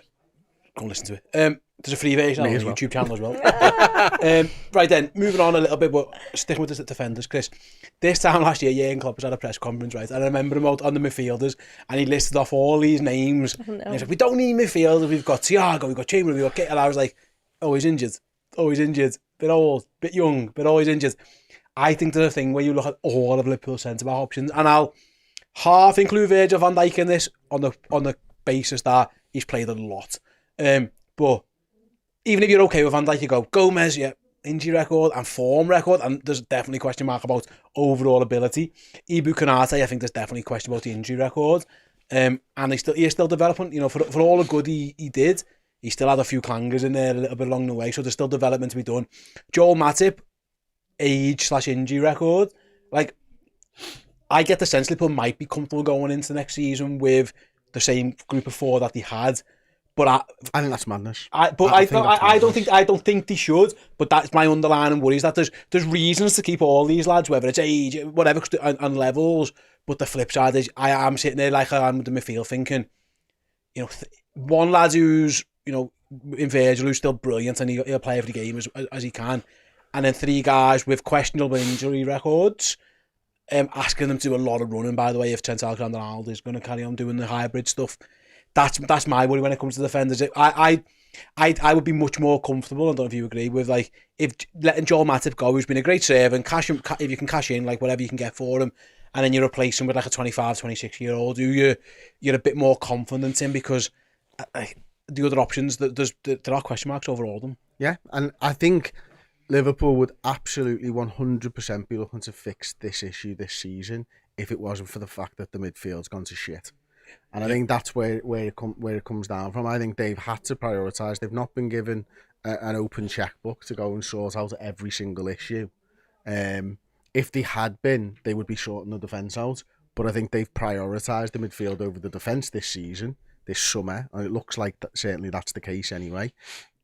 Go and listen to it. There's a free version on the YouTube channel as well. Right then, moving on a little bit, but sticking with the defenders, Chris. This time last year, Jurgen Klopp was at a press conference, right? And I remember him out on the midfielders, and he listed off all these names. And he's like, we don't need midfielders. We've got Thiago, we've got Chamberlain, we've got Kit. And I was like, oh, he's injured. Bit old, bit young, but always injured. I think there's a thing where you look at all of Liverpool's centre-back options, and I'll half include Virgil van Dijk in this on the basis that he's played a lot. But even if you're okay with Van Dijk, you go Gomez, yeah, injury record and form record, and there's definitely a question mark about overall ability. Ibu Konate, I think there's definitely a question about the injury record, and he's still developing. You know, for all the good he did, he still had a few clangers in there a little bit along the way, so there's still development to be done. Joel Matip, age/injury record, like I get the sense Liverpool might be comfortable going into next season with the same group of 4 that they had. But I think that's madness. I don't think they should. But that's my underlying worry, is that there's reasons to keep all these lads, whether it's age, whatever, and levels. But the flip side is, I am sitting there like I am with the midfield thinking, you know, one lad who's, you know, in Virgil, who's still brilliant and he'll play every game as he can, and then 3 guys with questionable injury records, asking them to do a lot of running. By the way, if Trent Alexander-Arnold is going to carry on doing the hybrid stuff. That's my worry when it comes to defenders. I would be much more comfortable, I don't know if you agree, with like if letting Joel Matip go, who's been a great servant, if you can cash in like whatever you can get for him, and then you replace him with like a 25, 26-year-old who you're a bit more confident in, because the other options, there are question marks over all of them. Yeah, and I think Liverpool would absolutely 100% be looking to fix this issue this season if it wasn't for the fact that the midfield's gone to shit. And I think that's where it comes down from. I think they've had to prioritise. They've not been given an open checkbook to go and sort out every single issue. If they had been, they would be sorting the defence out. But I think they've prioritised the midfield over the defence this season, this summer. And it looks like certainly that's the case anyway.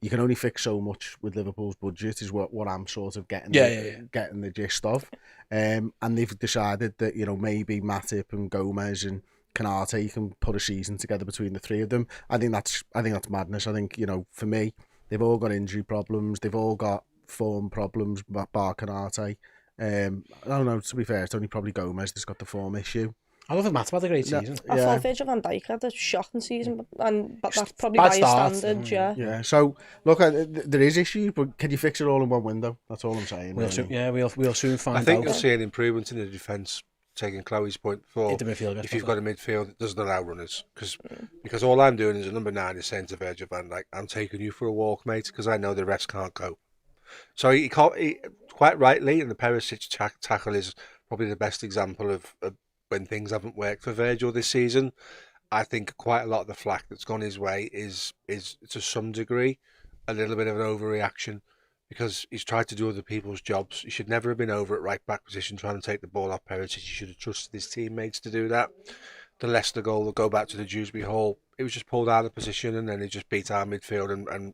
You can only fix so much with Liverpool's budget is what I'm sort of getting the gist of. And they've decided that, maybe Matip and Gomez and Canate can put a season together between the three of them. I think that's madness. I think, for me, they've all got injury problems. They've all got form problems, bar Canate. I don't know, to be fair, it's only probably Gomez that's got the form issue. I love Matip had a great season. I thought Virgil van Dijk had a shocking season, but that's probably by his standards, Yeah, so, look, there is issues, but can you fix it all in one window? That's all I'm saying. We'll soon find out. I think you'll see an improvement in the defence, taking Chloe's point before. If you've got a midfield that doesn't allow runners, because all I'm doing as a number 9 is saying to Virgil van Dijk, I'm taking you for a walk, mate, because I know the rest can't go. So he quite rightly, and the Perisic tackle is probably the best example of when things haven't worked for Virgil this season. I think quite a lot of the flack that's gone his way is to some degree a little bit of an overreaction, because he's tried to do other people's jobs. He should never have been over at right back position trying to take the ball off Perisic. He should have trusted his teammates to do that. The Leicester goal, will go back to the Dewsbury Hall, it was just pulled out of position and then he just beat our midfield and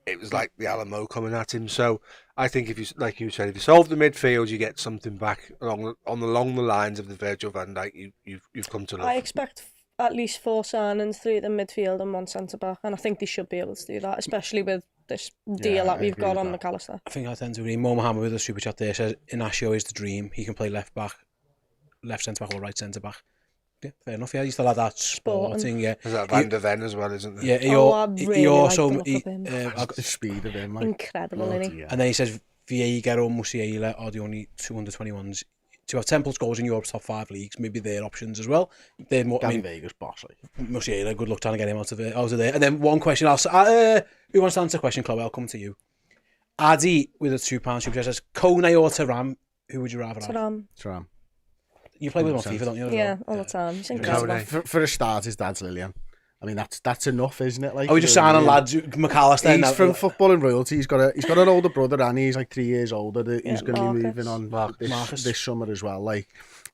it was like the Alamo coming at him. So I think if you, like you said, if you solve the midfield, you get something back along the lines of the Virgil van Dijk you've come to love. I expect at least 4 signings, 3 at the midfield and 1 centre back, and I think they should be able to do that, especially with this deal that we've got on Mac Allister. I think I tend to agree. Mo Mohammed with a super chat there says Inacio is the dream. He can play left centre back or right centre back. Yeah, fair enough. Yeah, he still had that sporting. Yeah, there's that Van der Ven as well, isn't there? Yeah, he also the speed of him, like, incredible, isn't he? And then he says Vieira or Musiala are the only 2 under-21s to have 10+ goals in Europe's top 5 leagues. Maybe their options as well. They're more. Vegas boss. Musiala, good luck trying to get him out of there. And then one question. Who wants to answer the question, Chloe? I'll come to you. Addy with a £2 super chat says Kone or Thuram. Who would you rather have? Thuram. You play with him on FIFA, don't you? Yeah, all the time. He's incredible. For a start, his dad's Lillian. I mean, that's enough, isn't it? Like, we just signing lads, Mac Allister. He's from football and royalty. He's got an older brother, and he's like 3 years older. He's going to be moving on this summer as well. Like,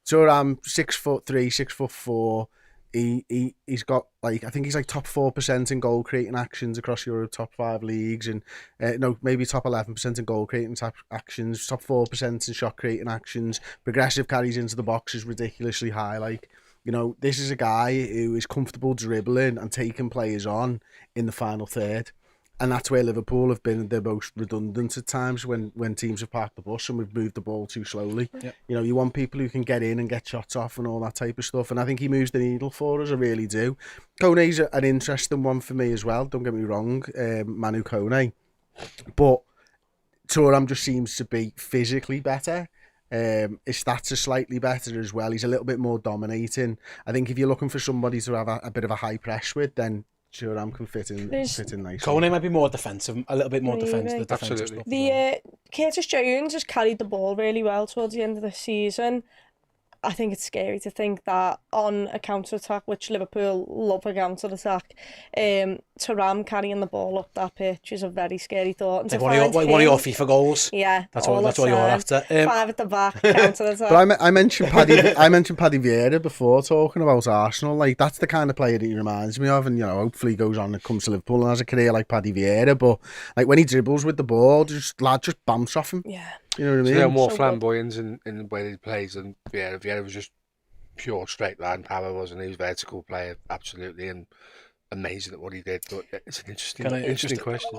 so I'm 6'3", 6'4". He's got, like, I think he's like top 4% in goal creating actions across Europe, top 5 leagues, and maybe top 11% in goal creating actions, top 4% in shot creating actions. Progressive carries into the box is ridiculously high. Like, this is a guy who is comfortable dribbling and taking players on in the final third. And that's where Liverpool have been the most redundant at times when teams have parked the bus and we've moved the ball too slowly. Yep. You want people who can get in and get shots off and all that type of stuff. And I think he moves the needle for us, I really do. Kone's an interesting one for me as well, don't get me wrong, Manu Kone. But Thuram just seems to be physically better. His stats are slightly better as well. He's a little bit more dominating. I think if you're looking for somebody to have a bit of a high press with, then Thuram can fit in nicely. Kone might be more defensive, a little bit more defensive. Absolutely. Curtis Jones has carried the ball really well towards the end of the season. I think it's scary to think that on a counter-attack, which Liverpool love a counter-attack, Thuram carrying the ball up that pitch is a very scary thought. And like one of your FIFA goals. Yeah, that's what you're after. 5 at the back, counter-attack. But I mentioned Paddy Vieira before talking about Arsenal. Like, that's the kind of player that he reminds me of, and hopefully he goes on and comes to Liverpool and has a career like Paddy Vieira. But like when he dribbles with the ball, lad just bounce off him. Yeah. You know what I mean? So they're more flamboyant in the way he plays than Vieira. Vieira was just pure straight line power, wasn't he? He was a vertical player, absolutely, and amazing at what he did. But it's an interesting question.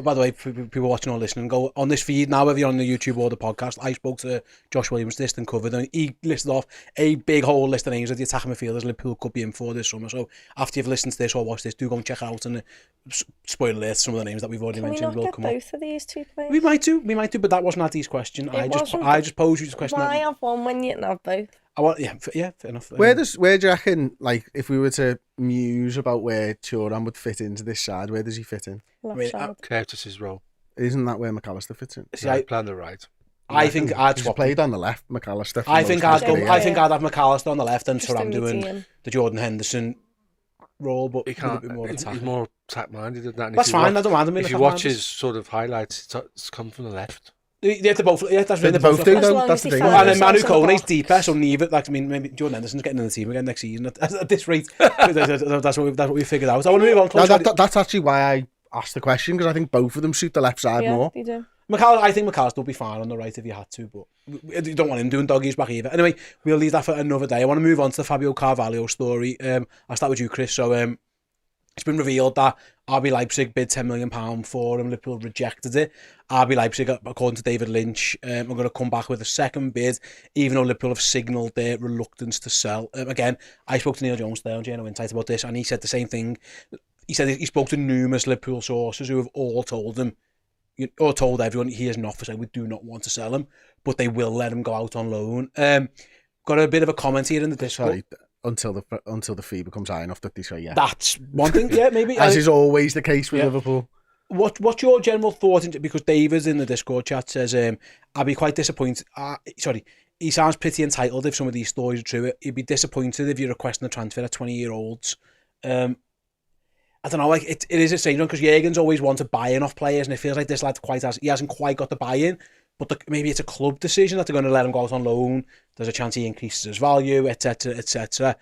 By the way, people watching or listening, go on this feed now, whether you're on the YouTube or the podcast. I spoke to Josh Williams, this and covered, and he listed off a big whole list of names of the attacking midfielders Liverpool could be in for this summer. So after you've listened to this or watched this, do go and check it out. And spoiler alert, some of the names that we've already mentioned will come up. Both of these 2 players? We might do, but that wasn't Addy's question. I just posed you this question. Why have one when you can have both? Yeah, fair enough. Where do you reckon, like, if we were to muse about where Thuram would fit into this side, where does he fit in? Left side. Curtis's role. Isn't that where Mac Allister fits in? Right, plan the right. I think I'd swap. Played on the left, Mac Allister. I think I'd have Mac Allister on the left and Just Thuram in doing between. the Jordan Henderson role, but He can't. he's He's more attack-minded than that. And That's fine. I don't mind him. If you watch his sort of highlights, it's come from the left. Yeah, they both. Yeah, that's They really both do, As though. long That's as the he thing. finds And then Manu himself in the Kone's box. deeper, so neither. Like, I mean, maybe Jordan Henderson's getting in the team again next season. At this rate, that's what we figured out. I want to move on. That's actually why I asked the question, because I think both of them suit the left side Yeah, more. they do. I think McAllister will be fine on the right if you had to, but you don't want him doing doggies back either. Anyway, we'll leave that for another day. I want to move on to the Fabio Carvalho story. I'll start with you, Chris. So it's been revealed that RB Leipzig bid £10 million for him. Liverpool rejected it. RB Leipzig, according to David Lynch, are going to come back with a second bid, even though Liverpool have signalled their reluctance to sell. Again, I spoke to Neil Jones today on JNO Insight about this, and he said the same thing. He said he spoke to numerous Liverpool sources who have all told him, or told everyone, he is not for sale. We do not want to sell him, but they will let him go out on loan. Got a bit of a comment here in the Discord. Sorry, until the fee becomes high enough that they say yeah. That's one thing, yeah, maybe. As is always the case with Liverpool. What's your general thought? Because David in the Discord chat says, I'd be quite disappointed. He sounds pretty entitled if some of these stories are true. He'd be disappointed if you're requesting a transfer at 20-year-olds. I don't know, like it is a strange one because Jurgen's always wanted buy-in off players, and it feels like this lad he hasn't quite got the buy-in. But maybe it's a club decision that they're going to let him go out on loan. There's a chance he increases his value, etc., etc.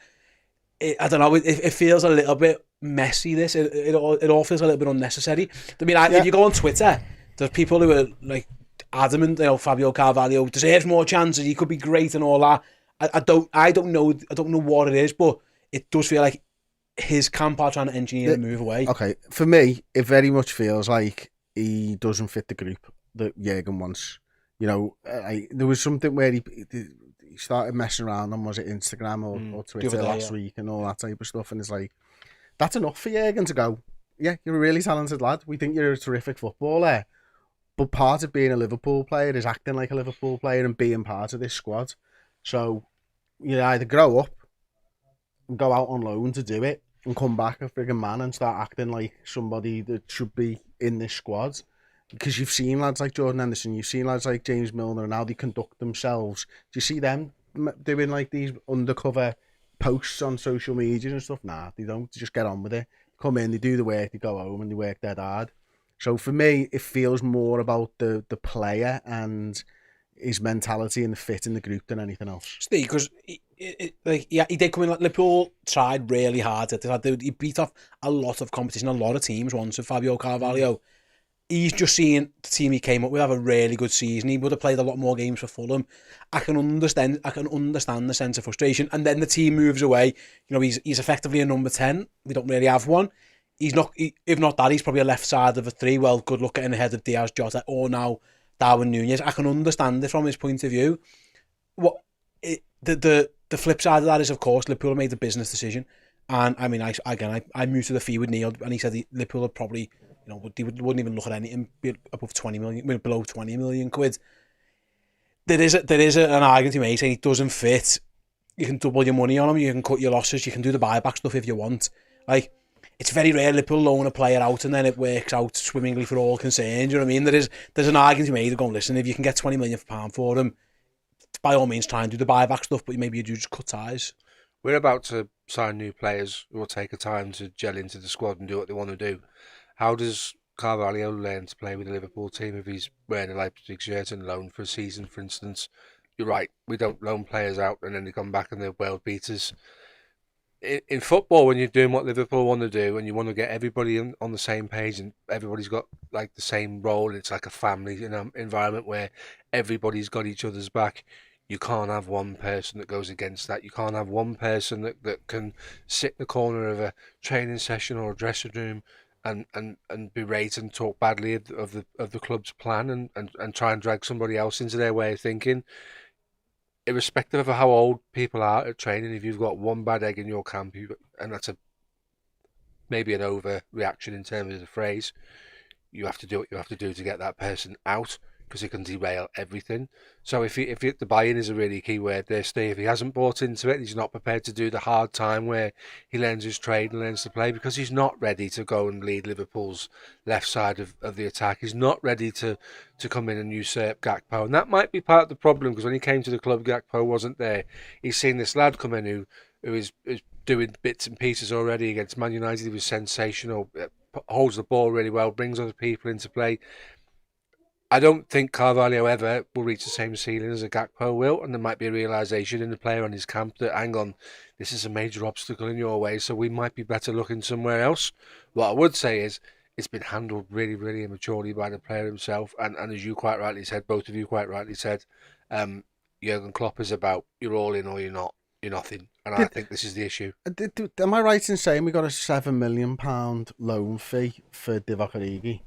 I don't know. It feels a little bit messy. It all feels a little bit unnecessary. I mean, if you go on Twitter, there's people who are like adamant. Fabio Carvalho deserves more chances. He could be great and all that. I don't know what it is, but it does feel like his camp are trying to engineer a move away. Okay, for me, it very much feels like he doesn't fit the group that Jurgen wants. There was something where he started messing around on, was it Instagram or Twitter last week and all that type of stuff, and it's like, that's enough for Jurgen to go, yeah, you're a really talented lad, we think you're a terrific footballer, but part of being a Liverpool player is acting like a Liverpool player and being part of this squad. So you either grow up and go out on loan to do it and come back a friggin' man and start acting like somebody that should be in this squad. Because you've seen lads like Jordan Henderson, you've seen lads like James Milner, and how they conduct themselves. Do you see them doing like these undercover posts on social media and stuff? Nah, they don't. They just get on with it. Come in, they do the work, they go home, and they work dead hard. So for me, it feels more about the player and his mentality and the fit in the group than anything else. Steve, because he did come in. Like, Liverpool tried really hard. He beat off a lot of competition, a lot of teams once with Fabio Carvalho. He's just seen the team he came up with have a really good season. He would have played a lot more games for Fulham. I can understand the sense of frustration. And then the team moves away. He's effectively a number 10. We don't really have one. He's not. If not that, he's probably a left side of a 3. Well, good luck getting ahead of Diaz, Jota, or now Darwin Núñez. I can understand it from his point of view. The flip side of that is, of course, Liverpool made the business decision. And I mean, I muted the fee with Neil, and he said Liverpool would probably, they wouldn't even look at anything above 20 million, below 20 million quid. There is an argument to make saying it doesn't fit. You can double your money on him, you can cut your losses, you can do the buyback stuff if you want. Like, it's very rare Liverpool loan a player out and then it works out swimmingly for all concerned. You know what I mean? There's an argument to be made of going, listen, if you can get £20 million for him, by all means try and do the buyback stuff, but maybe you do just cut ties. We're about to sign new players who will take a time to gel into the squad and do what they want to do. How does Carvalho learn to play with the Liverpool team if he's wearing a Leipzig shirt and loan for a season, for instance? You're right, we don't loan players out and then they come back and they're world beaters. In football, when you're doing what Liverpool want to do and you want to get everybody on the same page and everybody's got like the same role, it's like a family environment where everybody's got each other's back. You can't have one person that goes against that. You can't have one person that can sit in the corner of a training session or a dressing room and berate and talk badly of the club's plan and try and drag somebody else into their way of thinking. Irrespective of how old people are at training, if you've got one bad egg in your camp, and that's maybe an overreaction in terms of the phrase, you have to do what you have to do to get that person out. because it can derail everything. So if the buy-in is a really key word there, Steve, he hasn't bought into it. He's not prepared to do the hard time where he learns his trade and learns to play, because he's not ready to go and lead Liverpool's left side of the attack. He's not ready to come in and usurp Gakpo. And that might be part of the problem, because when he came to the club, Gakpo wasn't there. He's seen this lad come in who is doing bits and pieces already. Against Man United, he was sensational, holds the ball really well, brings other people into play. I don't think Carvalho ever will reach the same ceiling as a Gakpo will, and there might be a realisation in the player and his camp that, hang on, this is a major obstacle in your way, so we might be better looking somewhere else. What I would say is, it's been handled really, really immaturely by the player himself, and as you quite rightly said, both of you quite rightly said, Jurgen Klopp is about, you're all in or you're not, you're nothing, and I think this is the issue. Am I right in saying we got a £7 million loan fee for Divock Origi?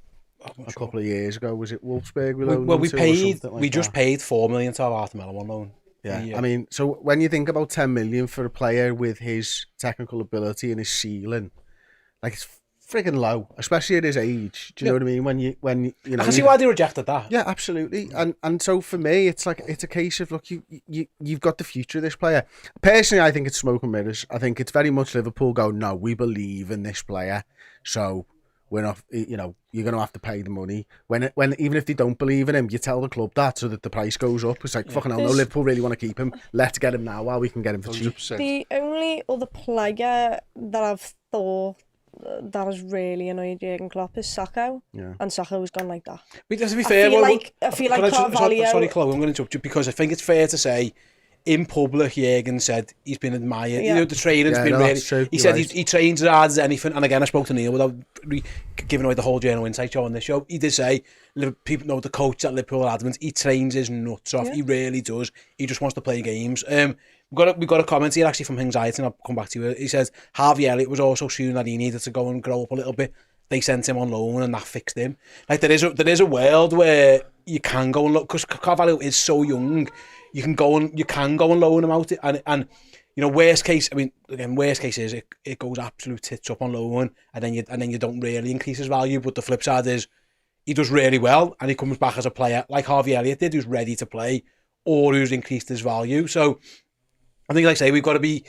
A couple of years ago, was it Wolfsburg? We just paid $4 million to have Arthur Melo on loan. Yeah, I mean, so when you think about 10 million for a player with his technical ability and his ceiling, like, it's friggin' low, especially at his age. Do you know what I mean? When you know, I can see why they rejected that. Yeah, absolutely. And so for me, it's like, it's a case of, look, you've got the future of this player. Personally, I think it's smoke and mirrors. I think it's very much Liverpool going, no, we believe in this player, so we're not, you know, you're going to have to pay the money. When even if they don't believe in him, you tell the club that so that the price goes up. It's like, fucking hell, no, Liverpool really want to keep him. Let's get him now while we can get him for 100%. cheap. The only other player that I've thought that has really annoyed Jurgen Klopp is Sacco. Yeah. And Sacco has gone like that. But to be fair, I feel like Carvalho... Sorry, Chloe, I'm going to interrupt you, because I think it's fair to say, in public, Jurgen said he's been admired. Yeah. You know, the training's been really... True. He said he trains as hard as anything. And again, I spoke to Neil without giving away the whole Journal Insight show on this show. He did say, people know the coach at Liverpool adamant, he trains his nuts off. Yeah. He really does. He just wants to play games. We've got a comment here actually from Anxiety, and I'll come back to you. He says, Harvey Elliott was also showing that he needed to go and grow up a little bit. They sent him on loan and that fixed him. Like, there is a world where you can go and look, because Carvalho is so young. You can go and loan him out, and you know, worst case is it goes absolute tits up on loan, and then you don't really increase his value. But the flip side is he does really well, and he comes back as a player like Harvey Elliott did, who's ready to play or who's increased his value. So I think, like I say, we've got to be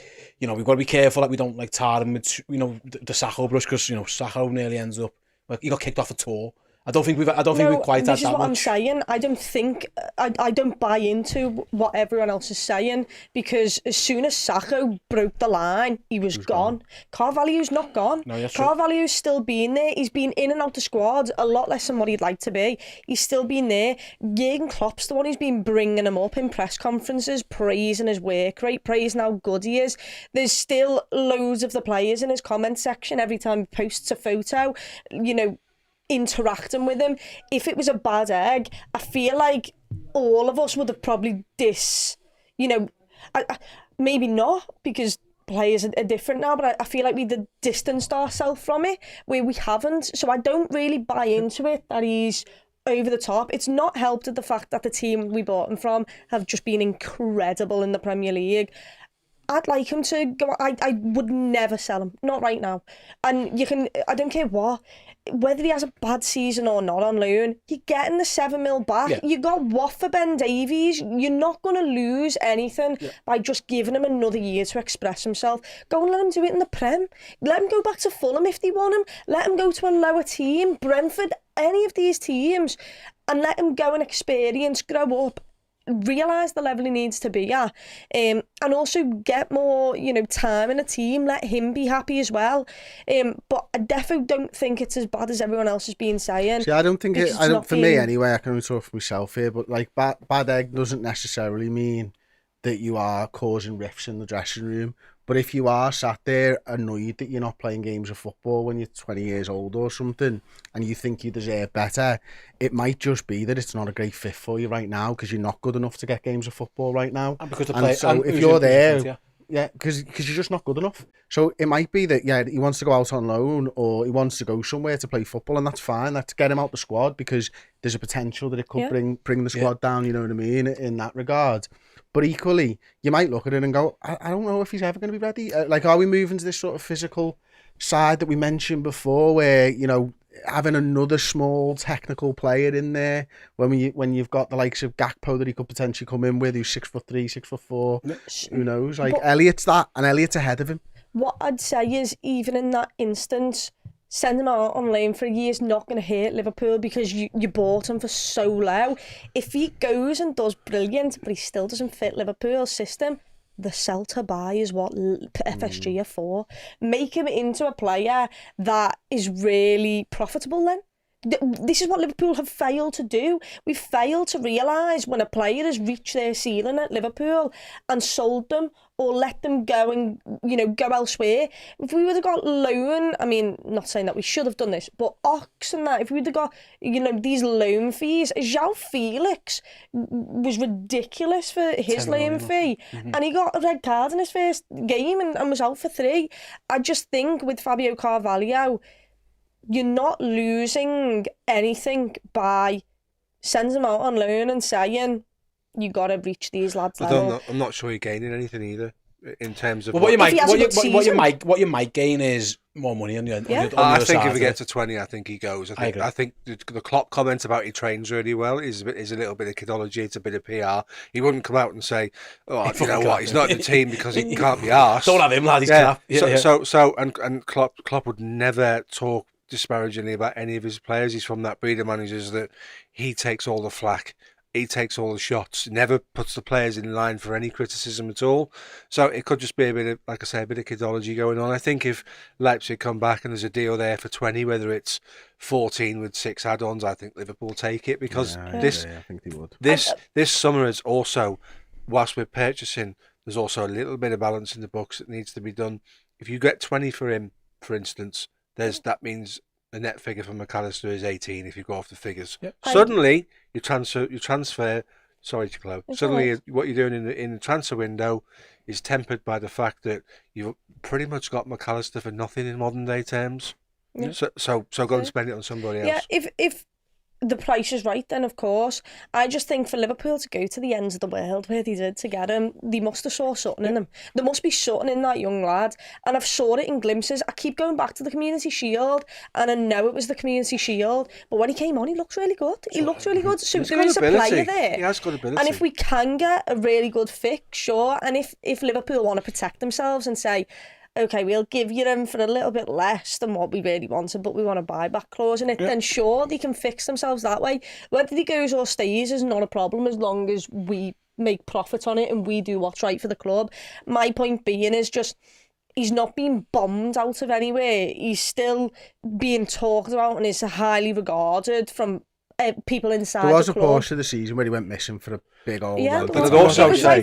careful that we don't like tar him with, you know, the Sacco brush, because, you know, Sacco nearly ends up, like, he got kicked off a tour. I don't think we've quite had that much. This is what I'm saying. I don't buy into what everyone else is saying, because as soon as Sacco broke the line, he was gone. Carvalho's not gone. No, Carvalho's still been there. He's been in and out the squad a lot less than what he'd like to be. He's still been there. Jurgen Klopp's the one who's been bringing him up in press conferences, praising his work rate, praising how good he is. There's still loads of the players in his comment section every time he posts a photo, you know, interacting with him. If it was a bad egg, I feel like all of us would have probably maybe not, because players are different now, but I feel like we distanced ourselves from it, where we haven't. So I don't really buy into it that he's over the top. It's not helped at the fact that the team we bought him from have just been incredible in the Premier League. I'd like him to go. I would never sell him, not right now. And I don't care whether he has a bad season or not on loan, you're getting the 7 mil back. Yeah. You got what for Ben Davies? You're not going to lose anything by just giving him another year to express himself. Go and let him do it in the Prem. Let him go back to Fulham if they want him. Let him go to a lower team, Brentford, any of these teams, and let him go and experience, grow up, realise the level he needs to be at, and also get more, you know, time in a team. Let him be happy as well. But I definitely don't think it's as bad as everyone else has been saying. See, I don't think it. For me anyway, I can only talk for myself here. But like, bad egg doesn't necessarily mean that you are causing rifts in the dressing room. But if you are sat there annoyed that you're not playing games of football when you're 20 years old or something, and you think you deserve better, it might just be that it's not a great fit for you right now, because you're not good enough to get games of football right now. And if you're there, because you're just not good enough. So it might be that, he wants to go out on loan, or he wants to go somewhere to play football, and that's fine. That's get him out the squad, because there's a potential that it could bring the squad down, you know what I mean, in that regard. But equally, you might look at it and go, I don't know if he's ever going to be ready. Like, are we moving to this sort of physical side that we mentioned before, where, you know, having another small technical player in there when you've got the likes of Gakpo that he could potentially come in with, who's 6'3", 6'4", who knows? Like, Elliott's that, and Elliott's ahead of him. What I'd say is, even in that instance, send him out on loan for a year is not going to hurt Liverpool, because you bought him for so low. If he goes and does brilliant, but he still doesn't fit Liverpool's system, the sell to buy is what FSG are for. Make him into a player that is really profitable then. This is what Liverpool have failed to do. We've failed to realise when a player has reached their ceiling at Liverpool and sold them or let them go and, go elsewhere. If we would have got loan, I mean, not saying that we should have done this, but Ox and that, if we would have got, these loan fees, João Felix was ridiculous for his loan fee. And he got a red card in his first game and was out for 3. I just think with Fabio Carvalho, you're not losing anything by sending them out on loan and saying you got to reach these lads' level. I'm not sure you're gaining anything either in terms of. Well, what you might gain is more money on the I think if he gets to 20, I think he goes. I think the Klopp comment about he trains really well is a little bit of kidology. It's a bit of PR. He wouldn't come out and say, "Oh, you know what? He's not in the team because he can't be arsed." Don't have him, lad. He's crap. And Klopp would never talk disparagingly about any of his players. He's from that breed of managers that he takes all the flack, he takes all the shots, never puts the players in line for any criticism at all. So it could just be a bit of, like I say, a bit of kidology going on. I think if Leipzig come back and there's a deal there for 20, whether it's 14 with 6 add-ons, I think Liverpool take it, because I think they would. This summer is also, whilst we're purchasing, there's also a little bit of balance in the books that needs to be done. If you get 20 for him, for instance, that means the net figure for Mac Allister is 18 if you go off the figures. Yep. Suddenly, your transfer. Sorry, Chloe. Suddenly, what you're doing in the transfer window is tempered by the fact that you've pretty much got Mac Allister for nothing in modern day terms. Yeah. So go and spend it on somebody else. Yeah, if the price is right, then of course. I just think for Liverpool to go to the ends of the world where they did to get him, they must have saw something in him. There must be something in that young lad, and I've saw it in glimpses. I keep going back to the Community Shield, and I know it was the Community Shield, but when he came on, he looked really good. He looked really good. So there is a player there. He has got ability. And if we can get a really good fix, sure. And if Liverpool want to protect themselves and say, okay, we'll give you them for a little bit less than what we really wanted, but we want a buyback clause in it, then sure, they can fix themselves that way. Whether he goes or stays is not a problem as long as we make profit on it and we do what's right for the club. My point being is just, he's not being bombed out of anywhere. He's still being talked about and is highly regarded from people inside the club. There was a portion of the season where he went missing for a big old... Yeah, but I'd also say,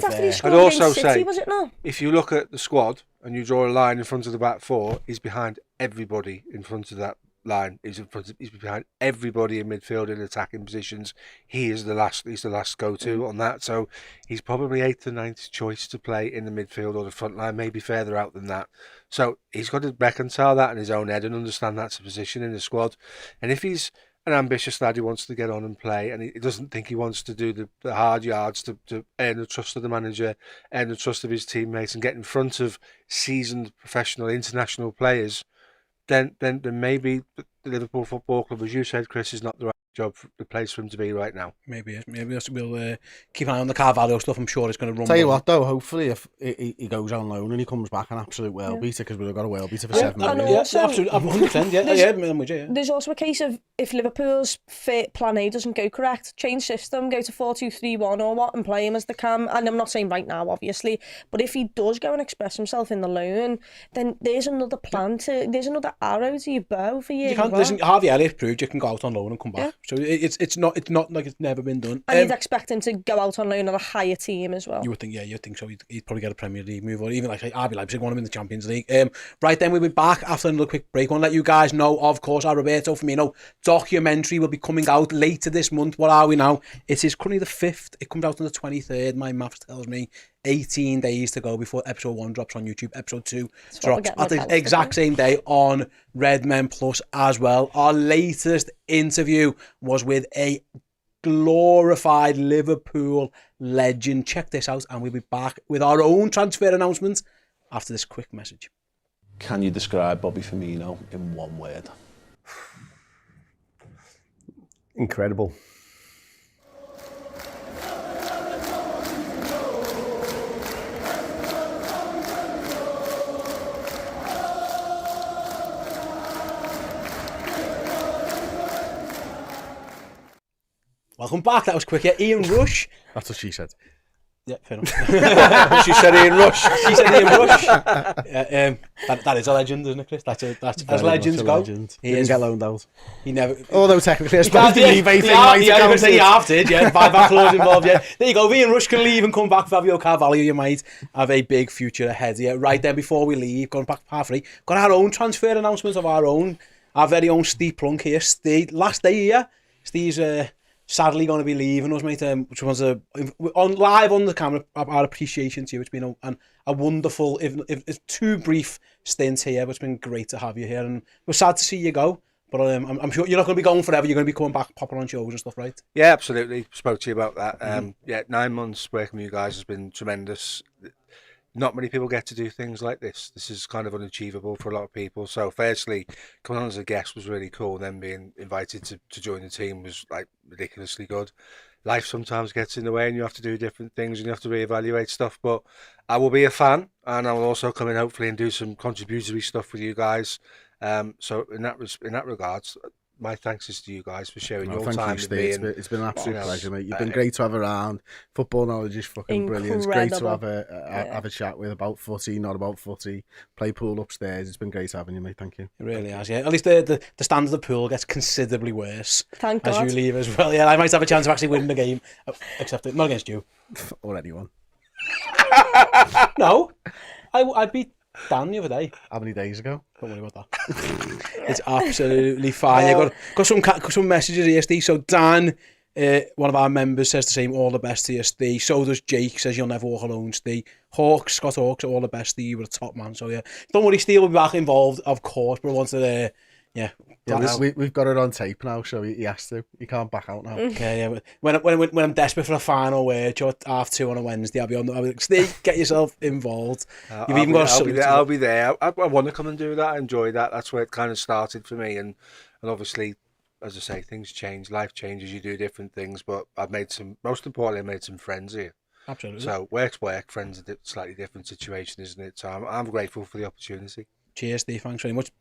was it not? If you look at the squad and you draw a line in front of the back four, he's behind everybody in front of that line. He's behind everybody in midfield in attacking positions. He's the last go-to on that. So he's probably 8th or 9th choice to play in the midfield or the front line, maybe further out than that. So he's got to reconcile that in his own head and understand that's a position in the squad. And if he's an ambitious lad who wants to get on and play, and he doesn't think he wants to do the hard yards to earn the trust of the manager, earn the trust of his teammates, and get in front of seasoned professional international players, then maybe the Liverpool Football Club, as you said, Chris, is not the place for him to be right now. Maybe we'll keep an eye on the Carvalho stuff. I'm sure it's going to run. Tell you what, though, hopefully if he goes on loan and he comes back an absolute world beater, because we've got a world beater for 7 million. Yeah, absolutely, 100%. There's also a case of if Liverpool's plan A doesn't go correct, change system, go to 4-2-3-1 or what, and play him as the cam. And I'm not saying right now, obviously, but if he does go and express himself in the loan, then there's another plan there's another arrow to your bow for you. Listen, Harvey Elliott proved you can go out on loan and come back. Yeah. So it's not like it's never been done. And you'd expect him to go out on loan on a higher team as well. You would think, you'd think so. He'd probably get a Premier League move, or even like RB Leipzig want him in the Champions League. Right then, we'll be back after another quick break. I want to let you guys know, of course, our Roberto Firmino documentary will be coming out later this month. What are we now? It is currently the 5th. It comes out on the 23rd. My maths tells me 18 days to go before episode 1 drops on YouTube. Episode 2 drops at the exact same day on Redmen Plus as well. Our latest interview was with a glorified Liverpool legend. Check this out, and we'll be back with our own transfer announcement after this quick message. Can you describe Bobby Firmino in one word? incredible. Welcome back. That was quick. Yeah, Ian Rush. That's what she said. Yeah, fair enough. She said Ian Rush. She said Ian Rush. That is a legend, isn't it, Chris? That's as legends go. Legend. He Didn't is. get loaned out. He never. Although technically, I suppose the eBay thing might yeah, have I was going to say counted. you half did, yeah. Buyback clause involved, yeah. There you go. Ian Rush can leave and come back. Fabio Carvalho, you might have a big future ahead. Yeah, right then before we leave, going back half free, got our own transfer announcement of our own. Our very own Ste Plunk here. Last day here. Steve's sadly going to be leaving us, mate. Which was live on the camera. Our appreciation to you. It's been a wonderful, if too brief stint here, but it's been great to have you here, and we're sad to see you go. But I'm sure you're not going to be going forever. You're going to be coming back, popping on shows and stuff, right? Yeah, absolutely. Spoke to you about that. Yeah, 9 months working with you guys has been tremendous. Not many people get to do things like this. This is kind of unachievable for a lot of people. So firstly, coming on as a guest was really cool. Then being invited to join the team was like ridiculously good. Life sometimes gets in the way and you have to do different things and you have to reevaluate stuff. But I will be a fan and I will also come in hopefully and do some contributory stuff with you guys. So in that regards, my thanks is to you guys for sharing your time with me. It's been an absolute pleasure, mate. You've been great to have around. Football knowledge is fucking brilliant. It's great to have a chat with about footy, not about footy. Play pool upstairs. It's been great having you, mate. Thank you. It really has, yeah. At least the standard of the pool gets considerably worse Thank God. as you leave as well. Yeah, I might have a chance of actually winning the game, except not against you. Or anyone. No, I beat Dan the other day. How many days ago? Don't worry about that. It's absolutely fine. Yeah, got some messages here, Steve. So Dan, one of our members, says the same. All the best to you, Steve. So does Jake. Says you'll never walk alone, Steve. Scott Hawks, all the best to you. You were a top man. So yeah, don't worry, Steve will be back involved, of course. But once yeah. Yeah, we've got it on tape now, so he has to. He can't back out now. Okay, yeah. When I'm desperate for a final word, or 2:30 on a Wednesday, I'll be like, Steve, get yourself involved. I'll be there. I want to come and do that. I enjoy that. That's where it kind of started for me. And obviously, as I say, things change. Life changes. You do different things. But most importantly, I made some friends here. Absolutely. So work's work. Friends are a slightly different situation, isn't it? So I'm grateful for the opportunity. Cheers, Steve. Thanks very much.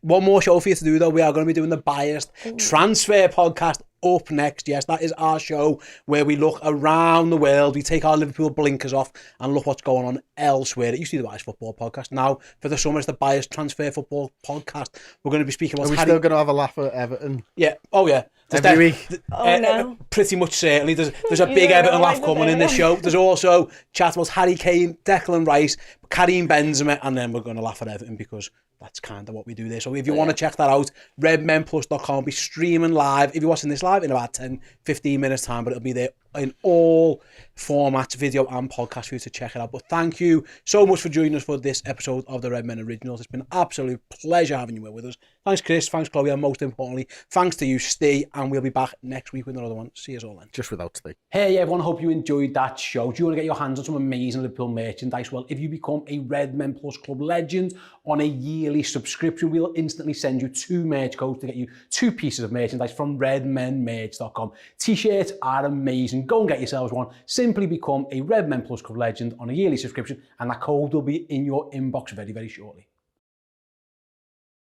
One more show for you to do, though. We are going to be doing the Biased Transfer Podcast up next. Yes, that is our show where we look around the world. We take our Liverpool blinkers off and look what's going on elsewhere. It used to be the Biased Football Podcast. Now, for the summer, it's the Biased Transfer Football Podcast. We're going to be speaking about... Are we still going to have a laugh at Everton? Yeah. Oh, yeah. Every week? No. Pretty much certainly. There's a big Everton laugh coming in this show. There's also chat about Harry Kane, Declan Rice, Karim Benzema, and then we're going to laugh at Everton because that's kind of what we do there. So if you want to check that out, redmenplus.com will be streaming live. If you're watching this live in about 10-15 minutes time, but it'll be there in all formats, video and podcast for you to check it out. But thank you so much for joining us for this episode of the Redmen Originals. It's been an absolute pleasure having you here with us. Thanks, Chris. Thanks, Chloe. And most importantly, thanks to you, Steve. And we'll be back next week with another one. See you all then. Just without Steve. Hey, everyone. Hope you enjoyed that show. Do you want to get your hands on some amazing Liverpool merchandise? Well, if you become a Redmen Plus Club legend on a yearly subscription, we'll instantly send you 2 merch codes to get you 2 pieces of merchandise from redmenmerch.com. T-shirts are amazing. Go and get yourselves one. Simply become a Redmen Plus Club legend on a yearly subscription, and that code will be in your inbox very, very shortly.